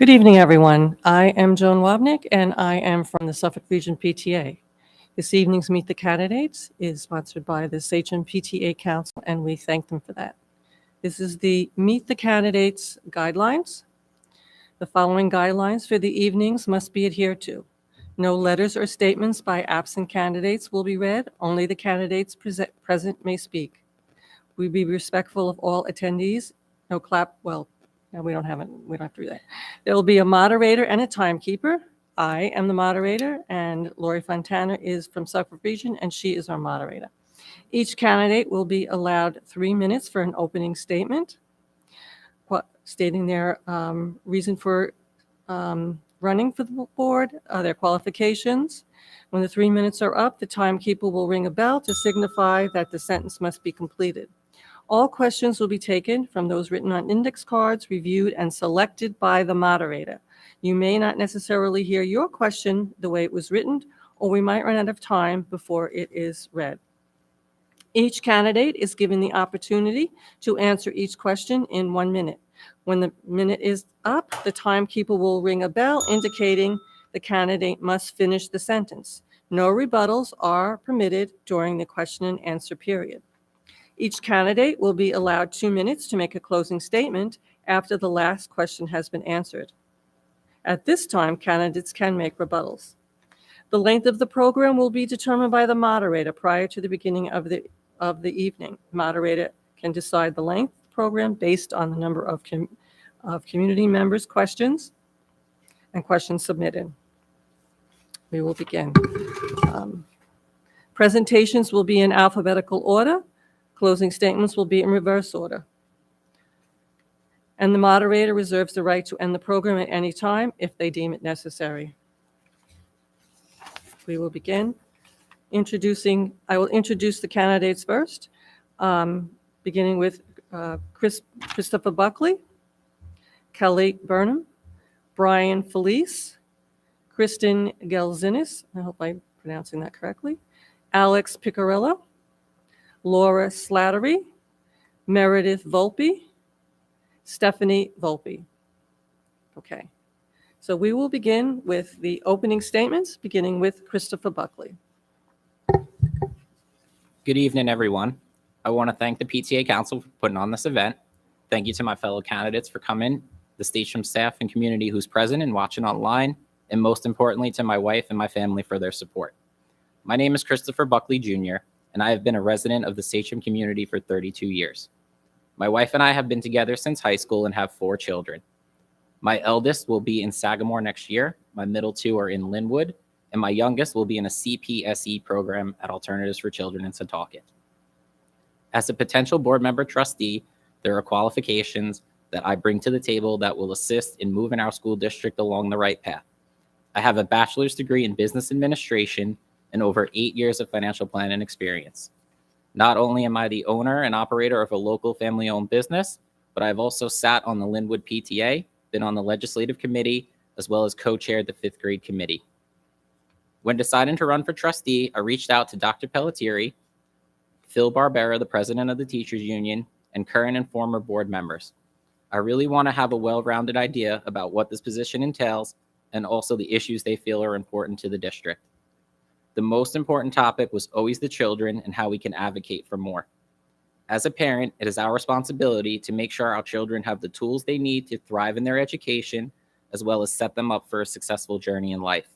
Good evening, everyone. I am Joan Wabnick, and I am from the Suffolk Region PTA. This evening's Meet the Candidates is sponsored by the Sachem PTA Council, and we thank them for that. This is the Meet the Candidates guidelines. The following guidelines for the evenings must be adhered to. No letters or statements by absent candidates will be read. Only the candidates present may speak. We be respectful of all attendees. No clap, well, no, we don't have to do that. There will be a moderator and a timekeeper. I am the moderator, and Lori Fontana is from Suffolk Region, and she is our moderator. Each candidate will be allowed 3 minutes for an opening statement, stating their reason for running for the board, their qualifications. When the 3 minutes are up, the timekeeper will ring a bell to signify that the sentence must be completed. All questions will be taken from those written on index cards, reviewed, and selected by the moderator. You may not necessarily hear your question the way it was written, or we might run out of time before it is read. Each candidate is given the opportunity to answer each question in 1 minute. When the minute is up, the timekeeper will ring a bell indicating the candidate must finish the sentence. No rebuttals are permitted during the question and answer period. Each candidate will be allowed 2 minutes to make a closing statement after the last question has been answered. At this time, candidates can make rebuttals. The length of the program will be determined by the moderator prior to the beginning of the evening. The moderator can decide the length of the program based on the number of community members' questions and questions submitted. We will begin. Presentations will be in alphabetical order. Closing statements will be in reverse order. And the moderator reserves the right to end the program at any time if they deem it necessary. We will begin I will introduce the candidates first, beginning with Christopher Buckley, Kelly Burnham, Brian Felice, Kristen Gelzinis, I hope I'm pronouncing that correctly, Alex Piccirillo, Laura Slattery, Meredith Volpe, Stephanie Volpe. Okay, so we will begin with the opening statements, beginning with Christopher Buckley. Good evening, everyone. I want to thank the PTA Council for putting on this event. Thank you to my fellow candidates for coming, the station staff and community who's present and watching online, and most importantly to my wife and my family for their support. My name is Christopher Buckley Jr., and I have been a resident of the Sachem community for 32 years. My wife and I have been together since high school and have 4 children. My eldest will be in Sagamore next year, my middle 2 are in Linwood, and my youngest will be in a CPSE program at Alternatives for Children in Setauket. As a potential board member trustee, there are qualifications that I bring to the table that will assist in moving our school district along the right path. I have a bachelor's degree in business administration and over 8 years of financial planning experience. Not only am I the owner and operator of a local family-owned business, but I've also sat on the Linwood PTA, been on the legislative committee, as well as co-chaired the 5th grade committee. When deciding to run for trustee, I reached out to Dr. Pelletieri, Phil Barbera, the president of the Teachers Union, and current and former board members. I really want to have a well-rounded idea about what this position entails and also the issues they feel are important to the district. The most important topic was always the children and how we can advocate for more. As a parent, it is our responsibility to make sure our children have the tools they need to thrive in their education, as well as set them up for a successful journey in life.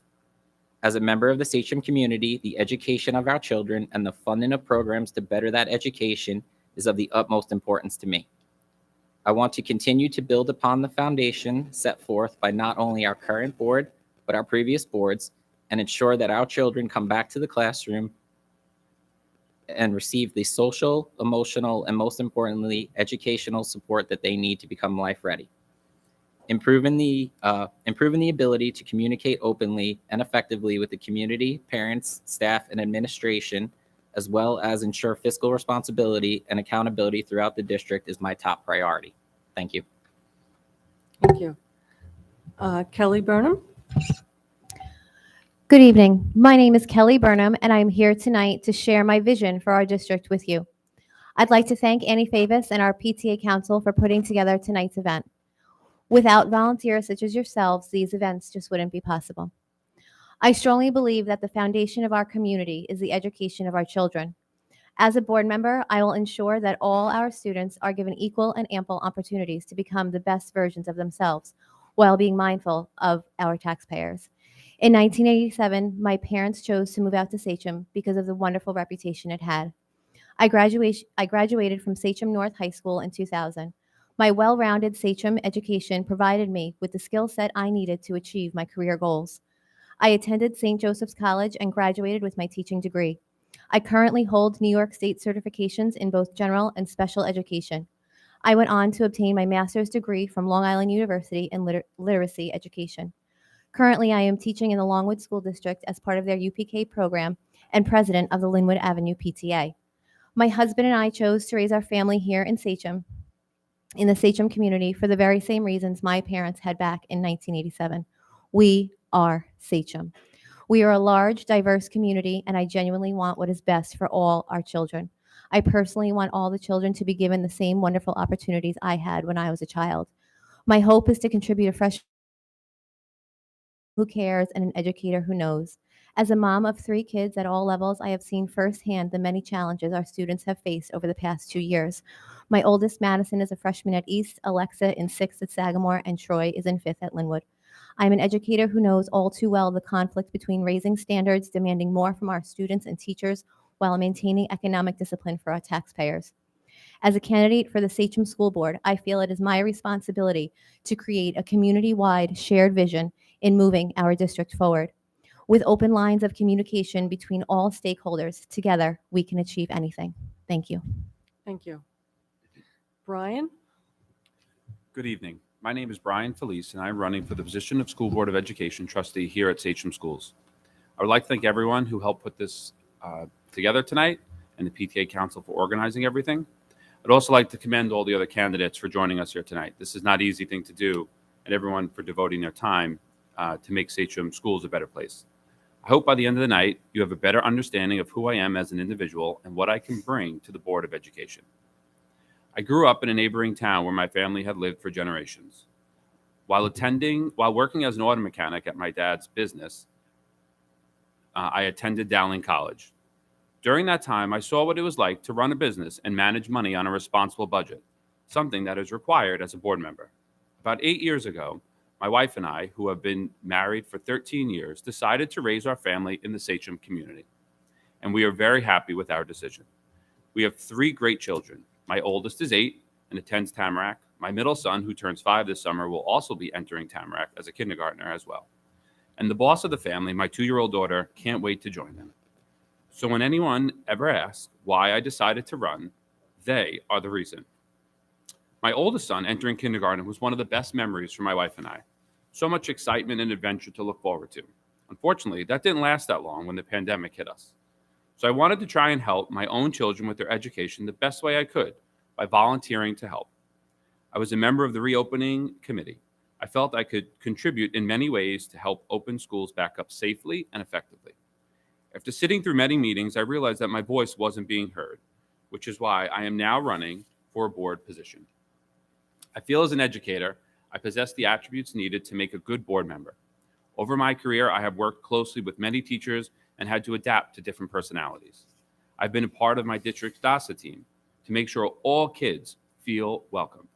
As a member of the Sachem community, the education of our children and the funding of programs to better that education is of the utmost importance to me. I want to continue to build upon the foundation set forth by not only our current board, but our previous boards, and ensure that our children come back to the classroom and receive the social, emotional, and most importantly, educational support that they need to become life ready. Improving the ability to communicate openly and effectively with the community, parents, staff, and administration, as well as ensure fiscal responsibility and accountability throughout the district is my top priority. Thank you. Thank you. Kelly Burnham. Good evening. My name is Kelly Burnham, and I'm here tonight to share my vision for our district with you. I'd like to thank Annie Favis and our PTA Council for putting together tonight's event. Without volunteers such as yourselves, these events just wouldn't be possible. I strongly believe that the foundation of our community is the education of our children. As a board member, I will ensure that all our students are given equal and ample opportunities to become the best versions of themselves while being mindful of our taxpayers. In 1987, my parents chose to move out to Sachem because of the wonderful reputation it had. I graduated from Sachem North High School in 2000. My well-rounded Sachem education provided me with the skill set I needed to achieve my career goals. I attended St. Joseph's College and graduated with my teaching degree. I currently hold New York State certifications in both general and special education. I went on to obtain my master's degree from Long Island University in literacy education. Currently, I am teaching in the Longwood School District as part of their UPK program and president of the Linwood Avenue PTA. My husband and I chose to raise our family here in Sachem, in the Sachem community, for the very same reasons my parents had back in 1987. We are Sachem. We are a large, diverse community, and I genuinely want what is best for all our children. I personally want all the children to be given the same wonderful opportunities I had when I was a child. My hope is to contribute a fresh who cares and an educator who knows. As a mom of 3 kids at all levels, I have seen firsthand the many challenges our students have faced over the past 2 years. My oldest, Madison, is a freshman at East, Alexa in 6th at Sagamore, and Troy is in 5th at Linwood. I'm an educator who knows all too well the conflict between raising standards, demanding more from our students and teachers, while maintaining economic discipline for our taxpayers. As a candidate for the Sachem School Board, I feel it is my responsibility to create a community-wide shared vision in moving our district forward. With open lines of communication between all stakeholders, together we can achieve anything. Thank you. Thank you. Brian? Good evening. My name is Brian Felice, and I'm running for the position of School Board of Education trustee here at Sachem Schools. I would like to thank everyone who helped put this together tonight and the PTA Council for organizing everything. I'd also like to commend all the other candidates for joining us here tonight. This is not an easy thing to do, and everyone for devoting their time to make Sachem Schools a better place. I hope by the end of the night, you have a better understanding of who I am as an individual and what I can bring to the Board of Education. I grew up in a neighboring town where my family had lived for generations. While working as an auto mechanic at my dad's business, I attended Dowling College. During that time, I saw what it was like to run a business and manage money on a responsible budget, something that is required as a board member. About 8 years ago, my wife and I, who have been married for 13 years, decided to raise our family in the Sachem community, and we are very happy with our decision. We have 3 great children. My oldest is 8 and attends Tamarack. My middle son, who turns 5 this summer, will also be entering Tamarack as a kindergartner as well. And the boss of the family, my 2-year-old daughter, can't wait to join them. So when anyone ever asks why I decided to run, they are the reason. My oldest son entering kindergarten was one of the best memories for my wife and I. So much excitement and adventure to look forward to. Unfortunately, that didn't last that long when the pandemic hit us. So I wanted to try and help my own children with their education the best way I could by volunteering to help. I was a member of the reopening committee. I felt I could contribute in many ways to help open schools back up safely and effectively. After sitting through many meetings, I realized that my voice wasn't being heard, which is why I am now running for a board position. I feel as an educator, I possess the attributes needed to make a good board member. Over my career, I have worked closely with many teachers and had to adapt to different personalities. I've been a part of my district's DASA team to make sure all kids feel welcome.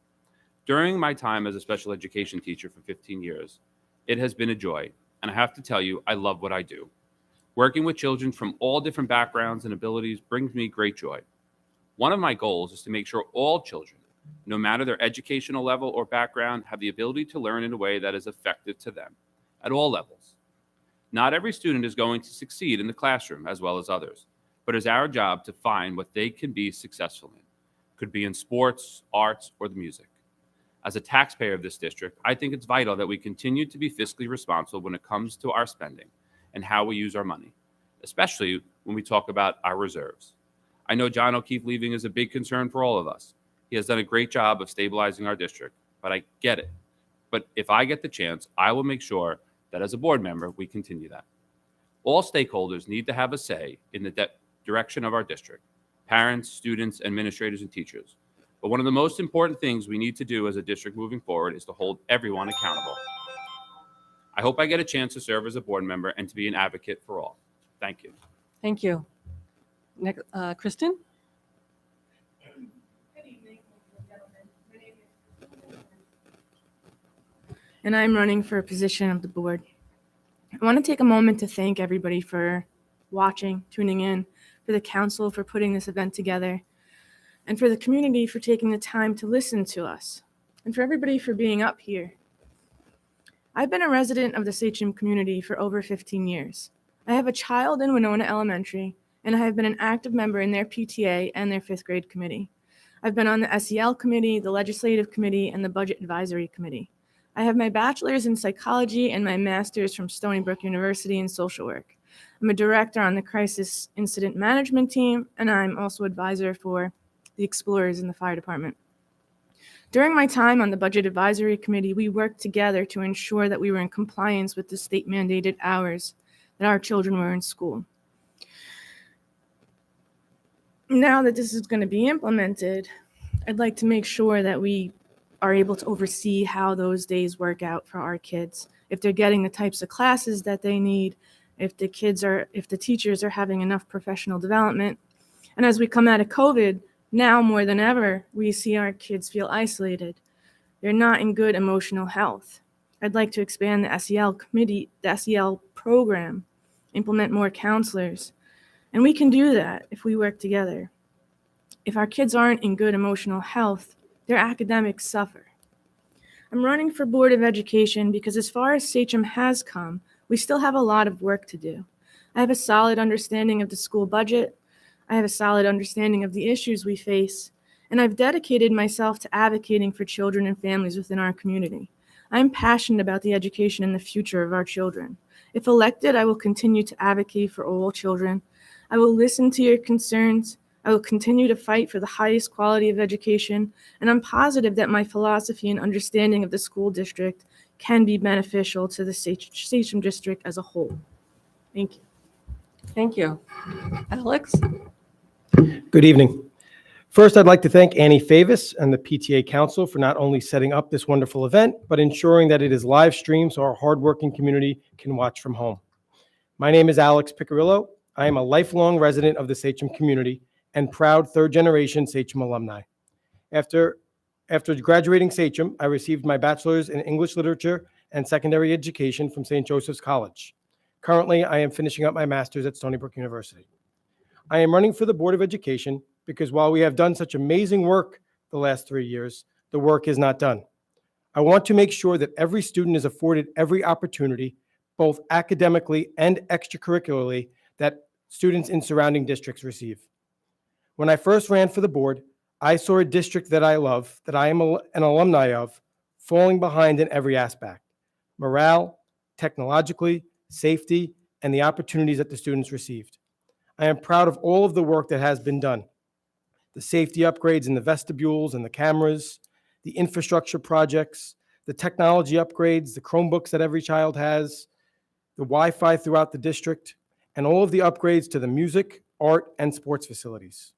During my time as a special education teacher for 15 years, it has been a joy, and I have to tell you, I love what I do. Working with children from all different backgrounds and abilities brings me great joy. One of my goals is to make sure all children, no matter their educational level or background, have the ability to learn in a way that is effective to them at all levels. Not every student is going to succeed in the classroom as well as others, but it's our job to find what they can be successful in. Could be in sports, arts, or the music. As a taxpayer of this district, I think it's vital that we continue to be fiscally responsible when it comes to our spending and how we use our money, especially when we talk about our reserves. I know John O'Keefe leaving is a big concern for all of us. He has done a great job of stabilizing our district, but I get it. But if I get the chance, I will make sure that as a board member, we continue that. All stakeholders need to have a say in the direction of our district: parents, students, administrators, and teachers. But one of the most important things we need to do as a district moving forward is to hold everyone accountable. I hope I get a chance to serve as a board member and to be an advocate for all. Thank you. Thank you. Next, Kristen? Good evening, ladies and gentlemen. My name is and I'm running for a position of the board. I want to take a moment to thank everybody for watching, tuning in, for the council for putting this event together, and for the community for taking the time to listen to us, and for everybody for being up here. I've been a resident of the Sachem community for over 15 years. I have a child in Winona Elementary, and I have been an active member in their PTA and their 5th grade committee. I've been on the SEL committee, the legislative committee, and the budget advisory committee. I have my bachelor's in psychology and my master's from Stony Brook University in social work. I'm a director on the crisis incident management team, and I'm also advisor for the Explorers in the fire department. During my time on the budget advisory committee, we worked together to ensure that we were in compliance with the state mandated hours that our children were in school. Now that this is going to be implemented, I'd like to make sure that we are able to oversee how those days work out for our kids. If they're getting the types of classes that they need, if the teachers are having enough professional development. And as we come out of COVID, now more than ever, we see our kids feel isolated. They're not in good emotional health. I'd like to expand the SEL committee, the SEL program, implement more counselors. And we can do that if we work together. If our kids aren't in good emotional health, their academics suffer. I'm running for Board of Education because as far as Sachem has come, we still have a lot of work to do. I have a solid understanding of the school budget. I have a solid understanding of the issues we face, and I've dedicated myself to advocating for children and families within our community. I'm passionate about the education and the future of our children. If elected, I will continue to advocate for all children. I will listen to your concerns. I will continue to fight for the highest quality of education, and I'm positive that my philosophy and understanding of the school district can be beneficial to the Sachem district as a whole. Thank you. Thank you. Alex? Good evening. First, I'd like to thank Annie Favis and the PTA Council for not only setting up this wonderful event, but ensuring that it is live streamed so our hardworking community can watch from home. My name is Alex Picarillo. I am a lifelong resident of the Sachem community and proud third-generation Sachem alumni. After graduating Sachem, I received my bachelor's in English literature and secondary education from St. Joseph's College. Currently, I am finishing up my master's at Stony Brook University. I am running for the Board of Education because while we have done such amazing work the last 3 years, the work is not done. I want to make sure that every student is afforded every opportunity, both academically and extracurricularly, that students in surrounding districts receive. When I first ran for the board, I saw a district that I love, that I am an alumni of, falling behind in every aspect: morale, technologically, safety, and the opportunities that the students received. I am proud of all of the work that has been done. The safety upgrades in the vestibules and the cameras, the infrastructure projects, the technology upgrades, the Chromebooks that every child has, the Wi-Fi throughout the district, and all of the upgrades to the music, art, and sports facilities.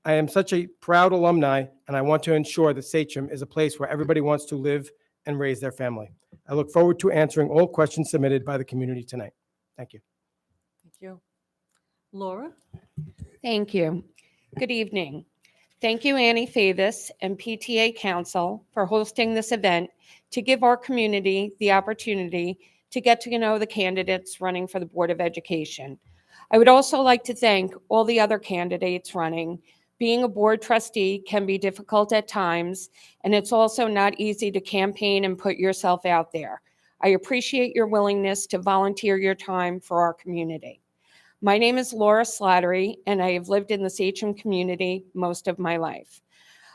I am such a proud alumni, and I want to ensure that Sachem is a place where everybody wants to live and raise their family. I look forward to answering all questions submitted by the community tonight. Thank you. Thank you. Laura? Thank you. Good evening. Thank you, Annie Favis and PTA Council for hosting this event to give our community the opportunity to get to know the candidates running for the Board of Education. I would also like to thank all the other candidates running. Being a board trustee can be difficult at times, and it's also not easy to campaign and put yourself out there. I appreciate your willingness to volunteer your time for our community. My name is Laura Slattery, and I have lived in the Sachem community most of my life.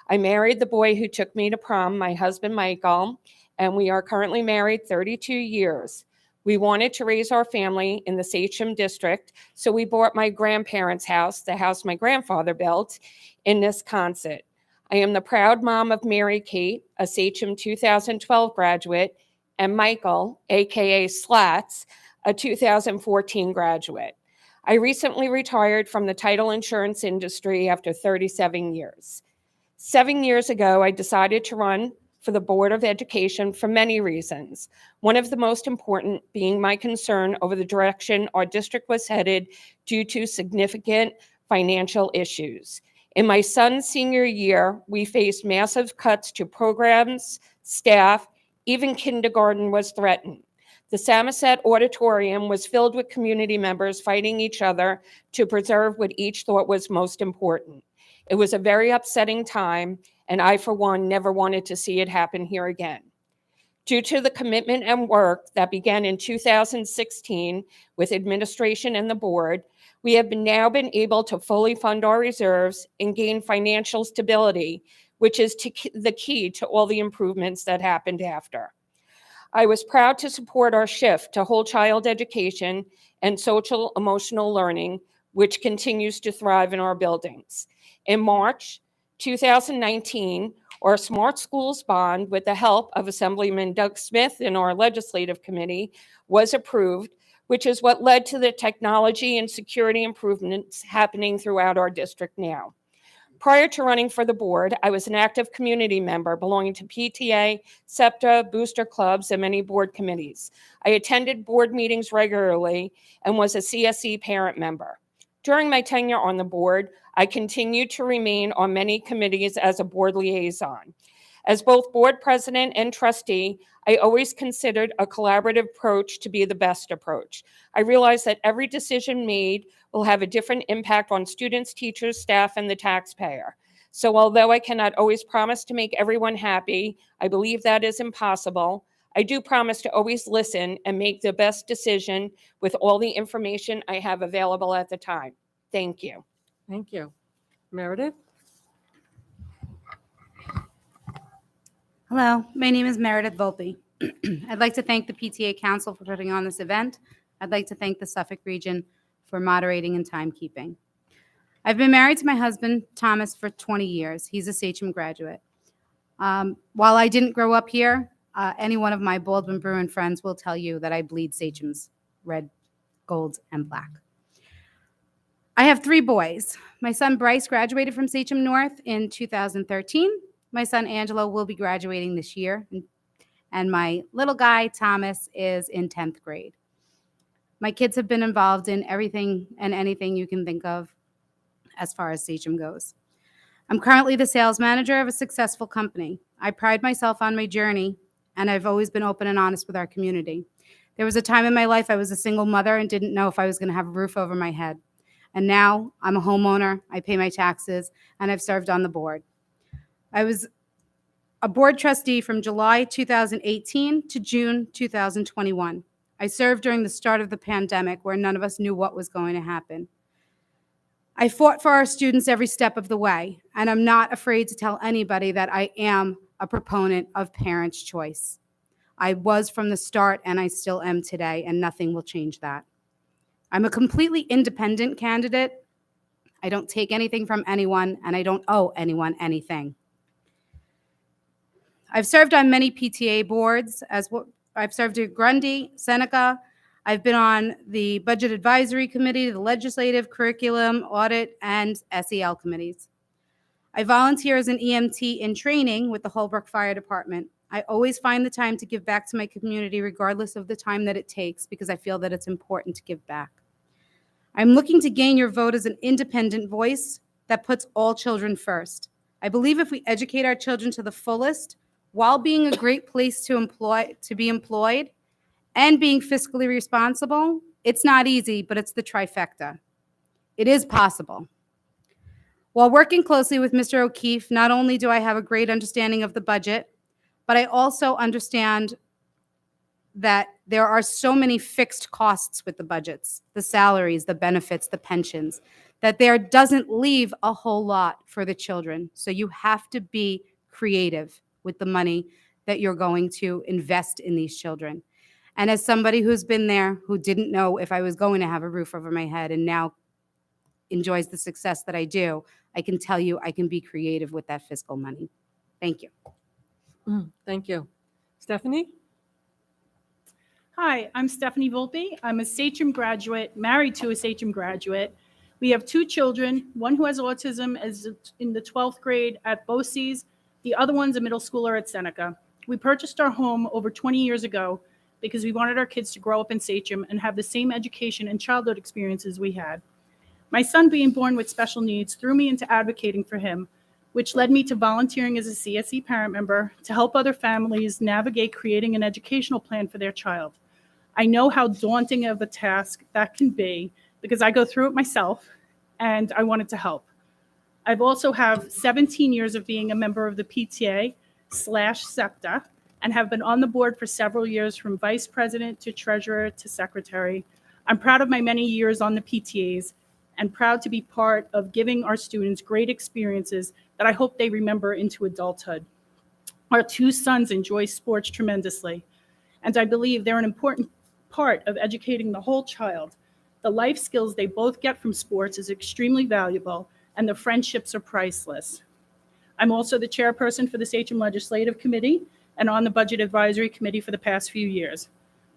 I married the boy who took me to prom, my husband, Michael, and we are currently married 32 years. We wanted to raise our family in the Sachem district, so we bought my grandparents' house, the house my grandfather built, in Wisconsin. I am the proud mom of Mary Kate, a Sachem 2012 graduate, and Michael, aka Slats, a 2014 graduate. I recently retired from the title insurance industry after 37 years. 7 years ago, I decided to run for the Board of Education for many reasons. One of the most important being my concern over the direction our district was headed due to significant financial issues. In my son's senior year, we faced massive cuts to programs, staff, even kindergarten was threatened. The Samoset Auditorium was filled with community members fighting each other to preserve what each thought was most important. It was a very upsetting time, and I, for one, never wanted to see it happen here again. Due to the commitment and work that began in 2016 with administration and the board, we have now been able to fully fund our reserves and gain financial stability, which is the key to all the improvements that happened after. I was proud to support our shift to whole child education and social emotional learning, which continues to thrive in our buildings. In March 2019, our Smart Schools Bond, with the help of Assemblyman Doug Smith in our legislative committee, was approved, which is what led to the technology and security improvements happening throughout our district now. Prior to running for the board, I was an active community member belonging to PTA, SEPTA, booster clubs, and many board committees. I attended board meetings regularly and was a CSE parent member. During my tenure on the board, I continued to remain on many committees as a board liaison. As both board president and trustee, I always considered a collaborative approach to be the best approach. I realized that every decision made will have a different impact on students, teachers, staff, and the taxpayer. So although I cannot always promise to make everyone happy, I believe that is impossible. I do promise to always listen and make the best decision with all the information I have available at the time. Thank you. Thank you. Meredith? Hello, my name is Meredith Volpe. I'd like to thank the PTA Council for putting on this event. I'd like to thank the Suffolk region for moderating and timekeeping. I've been married to my husband, Thomas, for 20 years. He's a Sachem graduate. While I didn't grow up here, any one of my Baldwin Bruin friends will tell you that I bleed Sachems, red, gold, and black. I have 3 boys. My son Bryce graduated from Sachem North in 2013. My son Angelo will be graduating this year. And my little guy, Thomas, is in 10th grade. My kids have been involved in everything and anything you can think of as far as Sachem goes. I'm currently the sales manager of a successful company. I pride myself on my journey, and I've always been open and honest with our community. There was a time in my life I was a single mother and didn't know if I was going to have a roof over my head. And now I'm a homeowner, I pay my taxes, and I've served on the board. I was a board trustee from July 2018 to June 2021. I served during the start of the pandemic where none of us knew what was going to happen. I fought for our students every step of the way, and I'm not afraid to tell anybody that I am a proponent of parents' choice. I was from the start, and I still am today, and nothing will change that. I'm a completely independent candidate. I don't take anything from anyone, and I don't owe anyone anything. I've served on many PTA boards. I've served at Grundy, Seneca. I've been on the Budget Advisory Committee, the Legislative, Curriculum, Audit, and SEL committees. I volunteer as an EMT in training with the Holbrook Fire Department. I always find the time to give back to my community regardless of the time that it takes because I feel that it's important to give back. I'm looking to gain your vote as an independent voice that puts all children first. I believe if we educate our children to the fullest, while being a great place to be employed and being fiscally responsible, it's not easy, but it's the trifecta. It is possible. While working closely with Mr. O'Keefe, not only do I have a great understanding of the budget, but I also understand that there are so many fixed costs with the budgets, the salaries, the benefits, the pensions, that there doesn't leave a whole lot for the children. So you have to be creative with the money that you're going to invest in these children. And as somebody who's been there, who didn't know if I was going to have a roof over my head and now enjoys the success that I do, I can tell you I can be creative with that fiscal money. Thank you. Thank you. Stephanie? Hi, I'm Stephanie Volpe. I'm a Sachem graduate, married to a Sachem graduate. We have 2 children, one who has autism is in the 12th grade at BOCES, the other one's a middle schooler at Seneca. We purchased our home over 20 years ago because we wanted our kids to grow up in Sachem and have the same education and childhood experiences we had. My son being born with special needs threw me into advocating for him, which led me to volunteering as a CSE parent member to help other families navigate creating an educational plan for their child. I know how daunting of a task that can be because I go through it myself and I wanted to help. I've also have 17 years of being a member of the PTA/SEPTA and have been on the board for several years from vice president to treasurer to secretary. I'm proud of my many years on the PTAs and proud to be part of giving our students great experiences that I hope they remember into adulthood. Our 2 sons enjoy sports tremendously, and I believe they're an important part of educating the whole child. The life skills they both get from sports is extremely valuable, and the friendships are priceless. I'm also the chairperson for the Sachem Legislative Committee and on the Budget Advisory Committee for the past few years.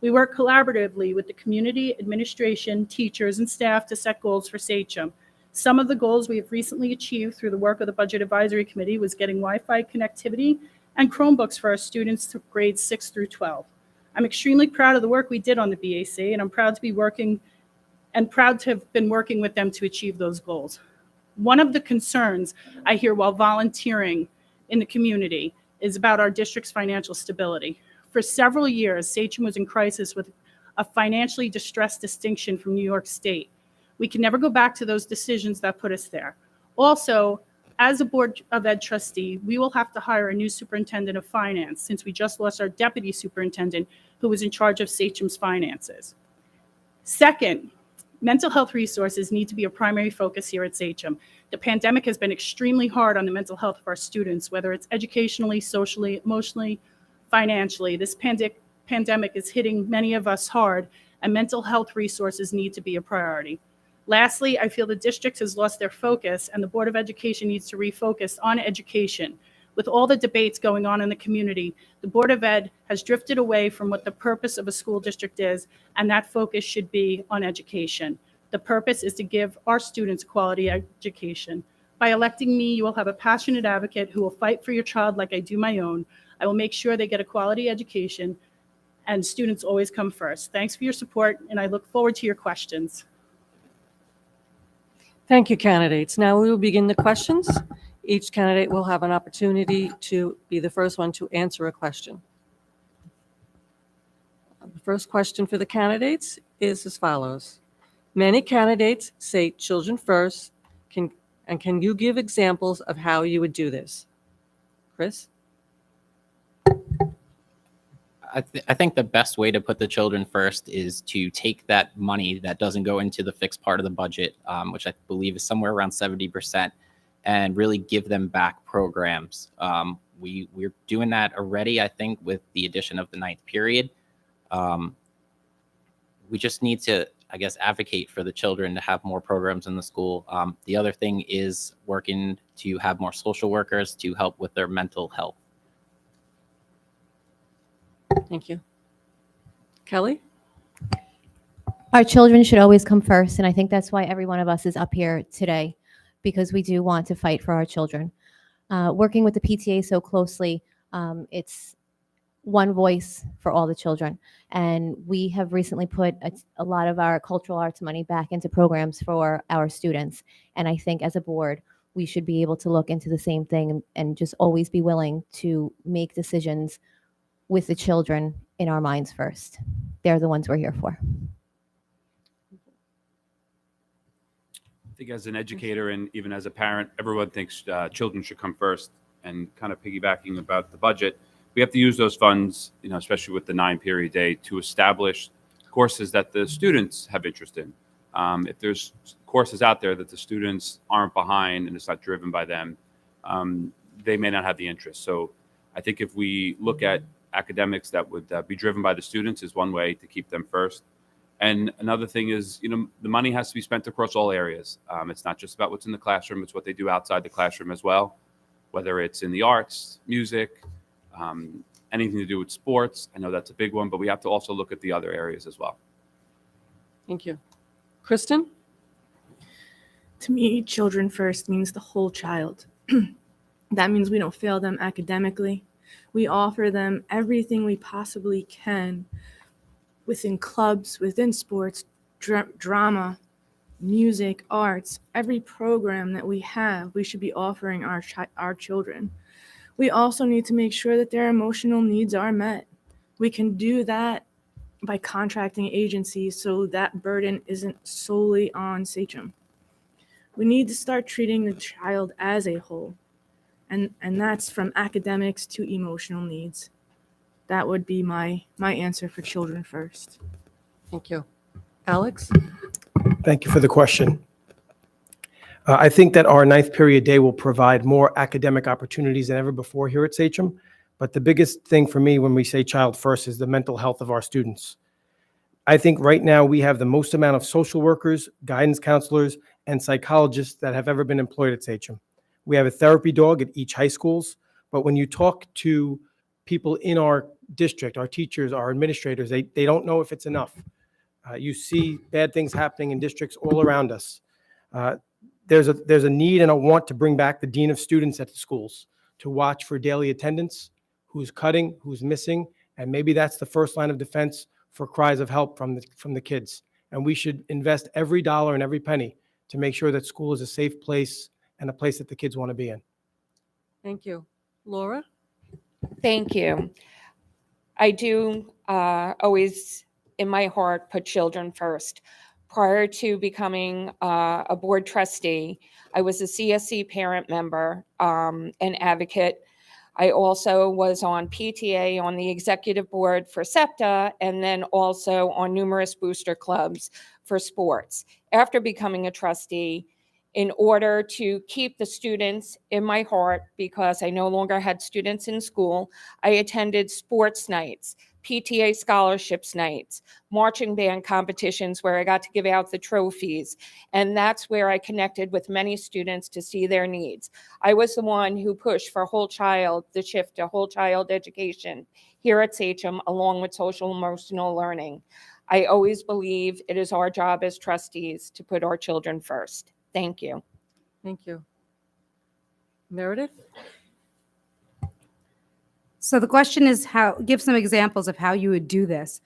We work collaboratively with the community, administration, teachers, and staff to set goals for Sachem. Some of the goals we have recently achieved through the work of the Budget Advisory Committee was getting Wi-Fi connectivity and Chromebooks for our students to grades 6 through 12. I'm extremely proud of the work we did on the BAC, and I'm proud to have been working with them to achieve those goals. One of the concerns I hear while volunteering in the community is about our district's financial stability. For several years, Sachem was in crisis with a financially distressed distinction from New York State. We can never go back to those decisions that put us there. Also, as a Board of Ed trustee, we will have to hire a new superintendent of finance since we just lost our deputy superintendent who was in charge of Sachem's finances. Second, mental health resources need to be a primary focus here at Sachem. The pandemic has been extremely hard on the mental health of our students, whether it's educationally, socially, emotionally, financially. This pandemic is hitting many of us hard, and mental health resources need to be a priority. Lastly, I feel the district has lost their focus, and the Board of Education needs to refocus on education. With all the debates going on in the community, the Board of Ed has drifted away from what the purpose of a school district is, and that focus should be on education. The purpose is to give our students quality education. By electing me, you will have a passionate advocate who will fight for your child like I do my own. I will make sure they get a quality education, and students always come first. Thanks for your support, and I look forward to your questions. Thank you, candidates. Now we will begin the questions. Each candidate will have an opportunity to be the first one to answer a question. The first question for the candidates is as follows. Many candidates say children first. Can you give examples of how you would do this? Chris? I think the best way to put the children first is to take that money that doesn't go into the fixed part of the budget, which I believe is somewhere around 70%, and really give them back programs. We're doing that already, I think, with the addition of the 9th period. We just need to, I guess, advocate for the children to have more programs in the school. The other thing is working to have more social workers to help with their mental health. Thank you. Kelly? Our children should always come first, and I think that's why every one of us is up here today, because we do want to fight for our children. Working with the PTA so closely, it's one voice for all the children, and we have recently put a lot of our cultural arts money back into programs for our students, and I think as a board, we should be able to look into the same thing and just always be willing to make decisions with the children in our minds first. They're the ones we're here for. I think as an educator and even as a parent, everyone thinks children should come first. And kind of piggybacking about the budget, we have to use those funds, especially with the 9-period day, to establish courses that the students have interest in. If there's courses out there that the students aren't behind and it's not driven by them, they may not have the interest. So I think if we look at academics that would be driven by the students is one way to keep them first. And another thing is, the money has to be spent across all areas. It's not just about what's in the classroom, it's what they do outside the classroom as well, whether it's in the arts, music, anything to do with sports. I know that's a big one, but we have to also look at the other areas as well. Thank you. Kristen? To me, children first means the whole child. That means we don't fail them academically. We offer them everything we possibly can within clubs, within sports, drama, music, arts. Every program that we have, we should be offering our children. We also need to make sure that their emotional needs are met. We can do that by contracting agencies so that burden isn't solely on Sachem. We need to start treating the child as a whole, and that's from academics to emotional needs. That would be my answer for children first. Thank you. Alex? Thank you for the question. I think that our ninth period day will provide more academic opportunities than ever before here at Sachem. But the biggest thing for me when we say child first is the mental health of our students. I think right now we have the most amount of social workers, guidance counselors, and psychologists that have ever been employed at Sachem. We have a therapy dog at each high schools, but when you talk to people in our district, our teachers, our administrators, they don't know if it's enough. You see bad things happening in districts all around us. There's a need and a want to bring back the dean of students at the schools to watch for daily attendance, who's cutting, who's missing, and maybe that's the first line of defense for cries of help from the kids. And we should invest every dollar and every penny to make sure that school is a safe place and a place that the kids want to be in. Thank you. Laura? Thank you. I do always, in my heart, put children first. Prior to becoming a board trustee, I was a CSC parent member and advocate. I also was on PTA on the executive board for SEPTA, and then also on numerous booster clubs for sports. After becoming a trustee, in order to keep the students in my heart, because I no longer had students in school, I attended sports nights, PTA scholarships nights, marching band competitions where I got to give out the trophies. And that's where I connected with many students to see their needs. I was the one who pushed for the shift to whole child education here at Sachem, along with social emotional learning. I always believe it is our job as trustees to put our children first. Thank you. Thank you. Meredith? So the question is give some examples of how you would do this.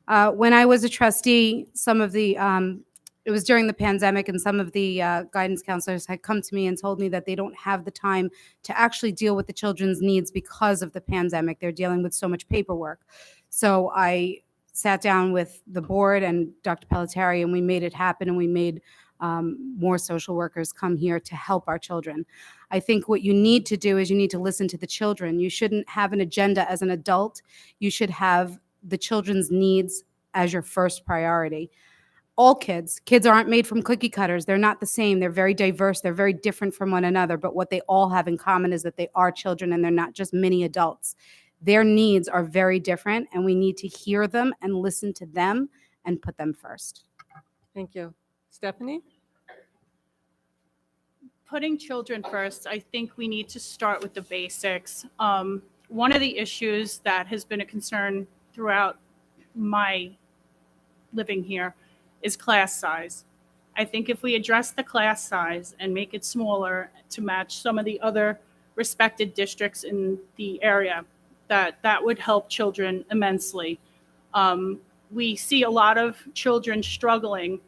When I was a trustee, it was during the pandemic, and some of the guidance counselors had come to me and told me that they don't have the time to actually deal with the children's needs because of the pandemic. They're dealing with so much paperwork. So I sat down with the board and Dr. Pelletieri, and we made it happen, and we made more social workers come here to help our children. I think what you need to do is you need to listen to the children. You shouldn't have an agenda as an adult. You should have the children's needs as your first priority. All kids aren't made from cookie cutters. They're not the same. They're very diverse. They're very different from one another. But what they all have in common is that they are children, and they're not just mini adults. Their needs are very different, and we need to hear them and listen to them and put them first. Thank you. Stephanie? Putting children first, I think we need to start with the basics. One of the issues that has been a concern throughout my living here is class size. I think if we address the class size and make it smaller to match some of the other respected districts in the area, that would help children immensely. We see a lot of children struggling,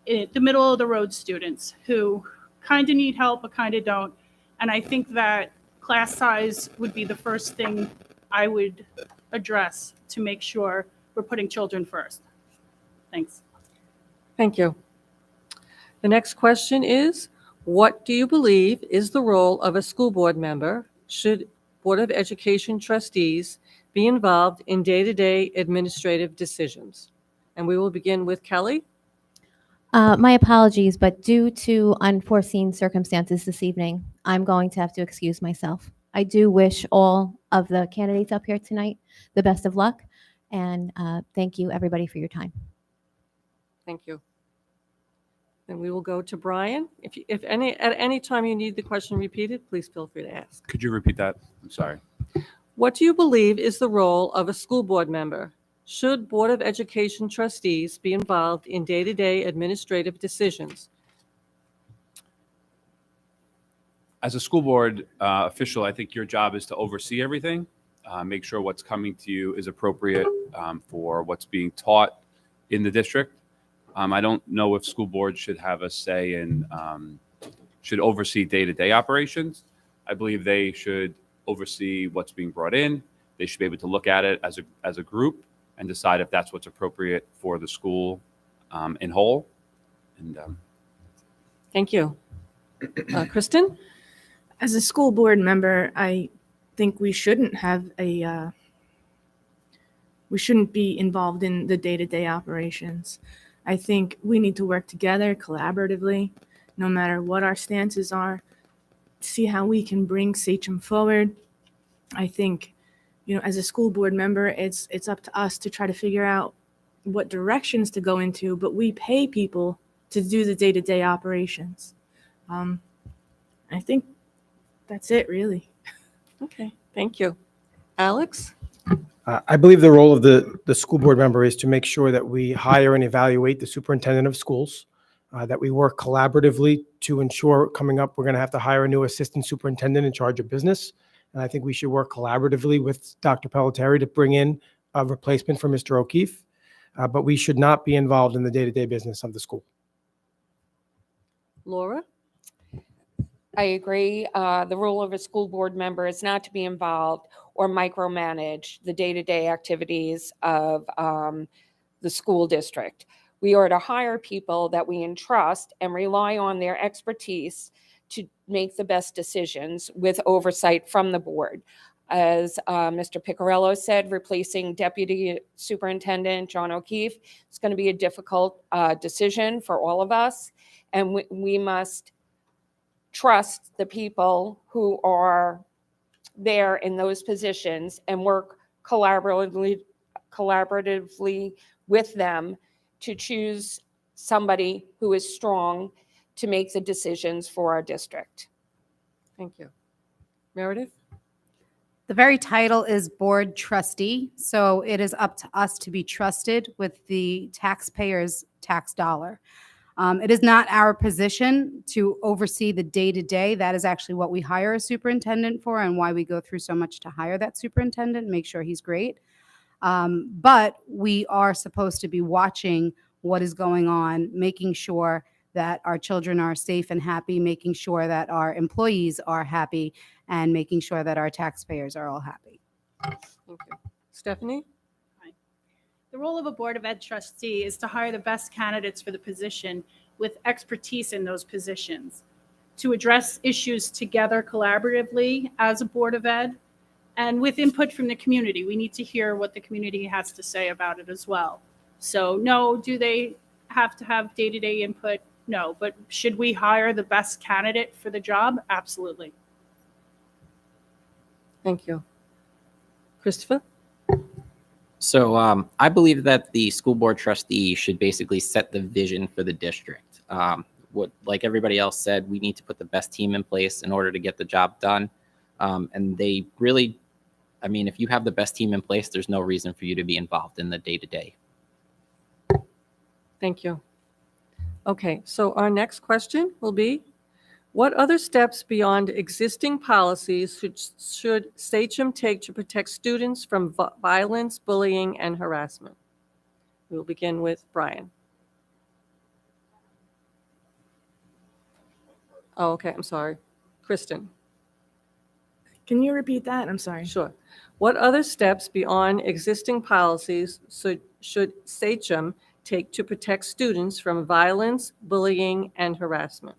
the middle of the road students who kind of need help but kind of don't. And I think that class size would be the first thing I would address to make sure we're putting children first. Thanks. Thank you. The next question is, what do you believe is the role of a school board member? Should Board of Education trustees be involved in day-to-day administrative decisions? And we will begin with Kelly. My apologies, but due to unforeseen circumstances this evening, I'm going to have to excuse myself. I do wish all of the candidates up here tonight the best of luck, and thank you, everybody, for your time. Thank you. Then we will go to Brian. If at any time you need the question repeated, please feel free to ask. Could you repeat that? I'm sorry. What do you believe is the role of a school board member? Should Board of Education trustees be involved in day-to-day administrative decisions? As a school board official, I think your job is to oversee everything, make sure what's coming to you is appropriate for what's being taught in the district. I don't know if school boards should have a say in, should oversee day-to-day operations. I believe they should oversee what's being brought in. They should be able to look at it as a group and decide if that's what's appropriate for the school in whole. And Thank you. Kristen? As a school board member, I think we shouldn't be involved in the day-to-day operations. I think we need to work together collaboratively, no matter what our stances are, see how we can bring Sachem forward. I think, as a school board member, it's up to us to try to figure out what directions to go into, but we pay people to do the day-to-day operations. I think that's it, really. Okay, thank you. Alex? I believe the role of the school board member is to make sure that we hire and evaluate the superintendent of schools, that we work collaboratively to ensure coming up, we're going to have to hire a new assistant superintendent in charge of business. And I think we should work collaboratively with Dr. Pelletieri to bring in a replacement for Mr. O'Keefe. But we should not be involved in the day-to-day business of the school. Laura? I agree. The role of a school board member is not to be involved or micromanage the day-to-day activities of the school district. We are to hire people that we entrust and rely on their expertise to make the best decisions with oversight from the board. As Mr. Piccarello said, replacing Deputy Superintendent John O'Keefe is going to be a difficult decision for all of us, and we must trust the people who are there in those positions and work collaboratively with them to choose somebody who is strong to make the decisions for our district. Thank you. Meredith? The very title is board trustee, so it is up to us to be trusted with the taxpayers' tax dollar. It is not our position to oversee the day-to-day. That is actually what we hire a superintendent for and why we go through so much to hire that superintendent, make sure he's great. But we are supposed to be watching what is going on, making sure that our children are safe and happy, making sure that our employees are happy, and making sure that our taxpayers are all happy. Thank you. Stephanie? The role of a Board of Ed trustee is to hire the best candidates for the position with expertise in those positions, to address issues together collaboratively as a Board of Ed, and with input from the community. We need to hear what the community has to say about it as well. So no, do they have to have day-to-day input? No, but should we hire the best candidate for the job? Absolutely. Thank you. Christopher? So I believe that the school board trustee should basically set the vision for the district. Like everybody else said, we need to put the best team in place in order to get the job done. And they really, if you have the best team in place, there's no reason for you to be involved in the day-to-day. Thank you. Okay, so our next question will be, what other steps beyond existing policies should Sachem take to protect students from violence, bullying, and harassment? We will begin with Brian. Oh, okay, I'm sorry. Kristen. Can you repeat that? I'm sorry. Sure. What other steps beyond existing policies should Sachem take to protect students from violence, bullying, and harassment?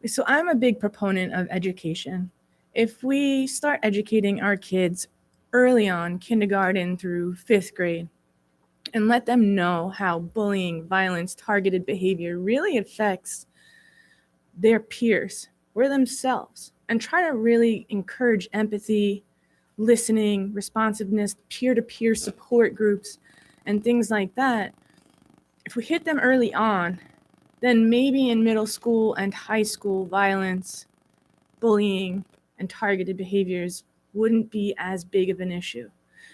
So I'm a big proponent of education. If we start educating our kids early on, kindergarten through 5th grade, and let them know how bullying, violence, targeted behavior really affects their peers or themselves, and try to really encourage empathy, listening, responsiveness, peer-to-peer support groups, and things like that, if we hit them early on, then maybe in middle school and high school, violence, bullying, and targeted behaviors wouldn't be as big of an issue.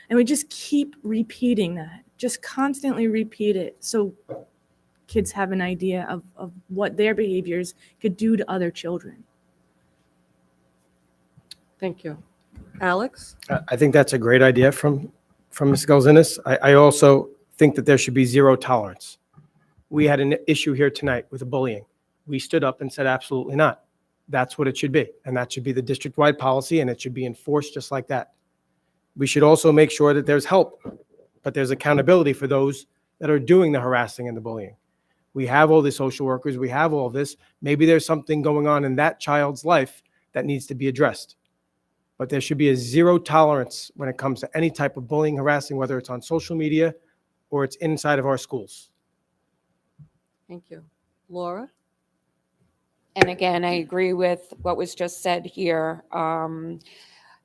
And we just keep repeating that, just constantly repeat it so kids have an idea of what their behaviors could do to other children. Thank you. Alex? I think that's a great idea from Ms. Gelzinis. I also think that there should be zero tolerance. We had an issue here tonight with the bullying. We stood up and said, absolutely not. That's what it should be. And that should be the district-wide policy, and it should be enforced just like that. We should also make sure that there's help, but there's accountability for those that are doing the harassing and the bullying. We have all the social workers. We have all this. Maybe there's something going on in that child's life that needs to be addressed. But there should be a zero tolerance when it comes to any type of bullying, harassing, whether it's on social media or it's inside of our schools. Thank you. Laura? And again, I agree with what was just said here.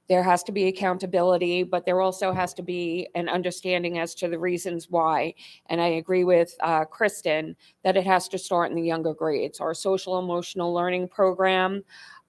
There has to be accountability, but there also has to be an understanding as to the reasons why. And I agree with Kristen that it has to start in the younger grades. Our social emotional learning program,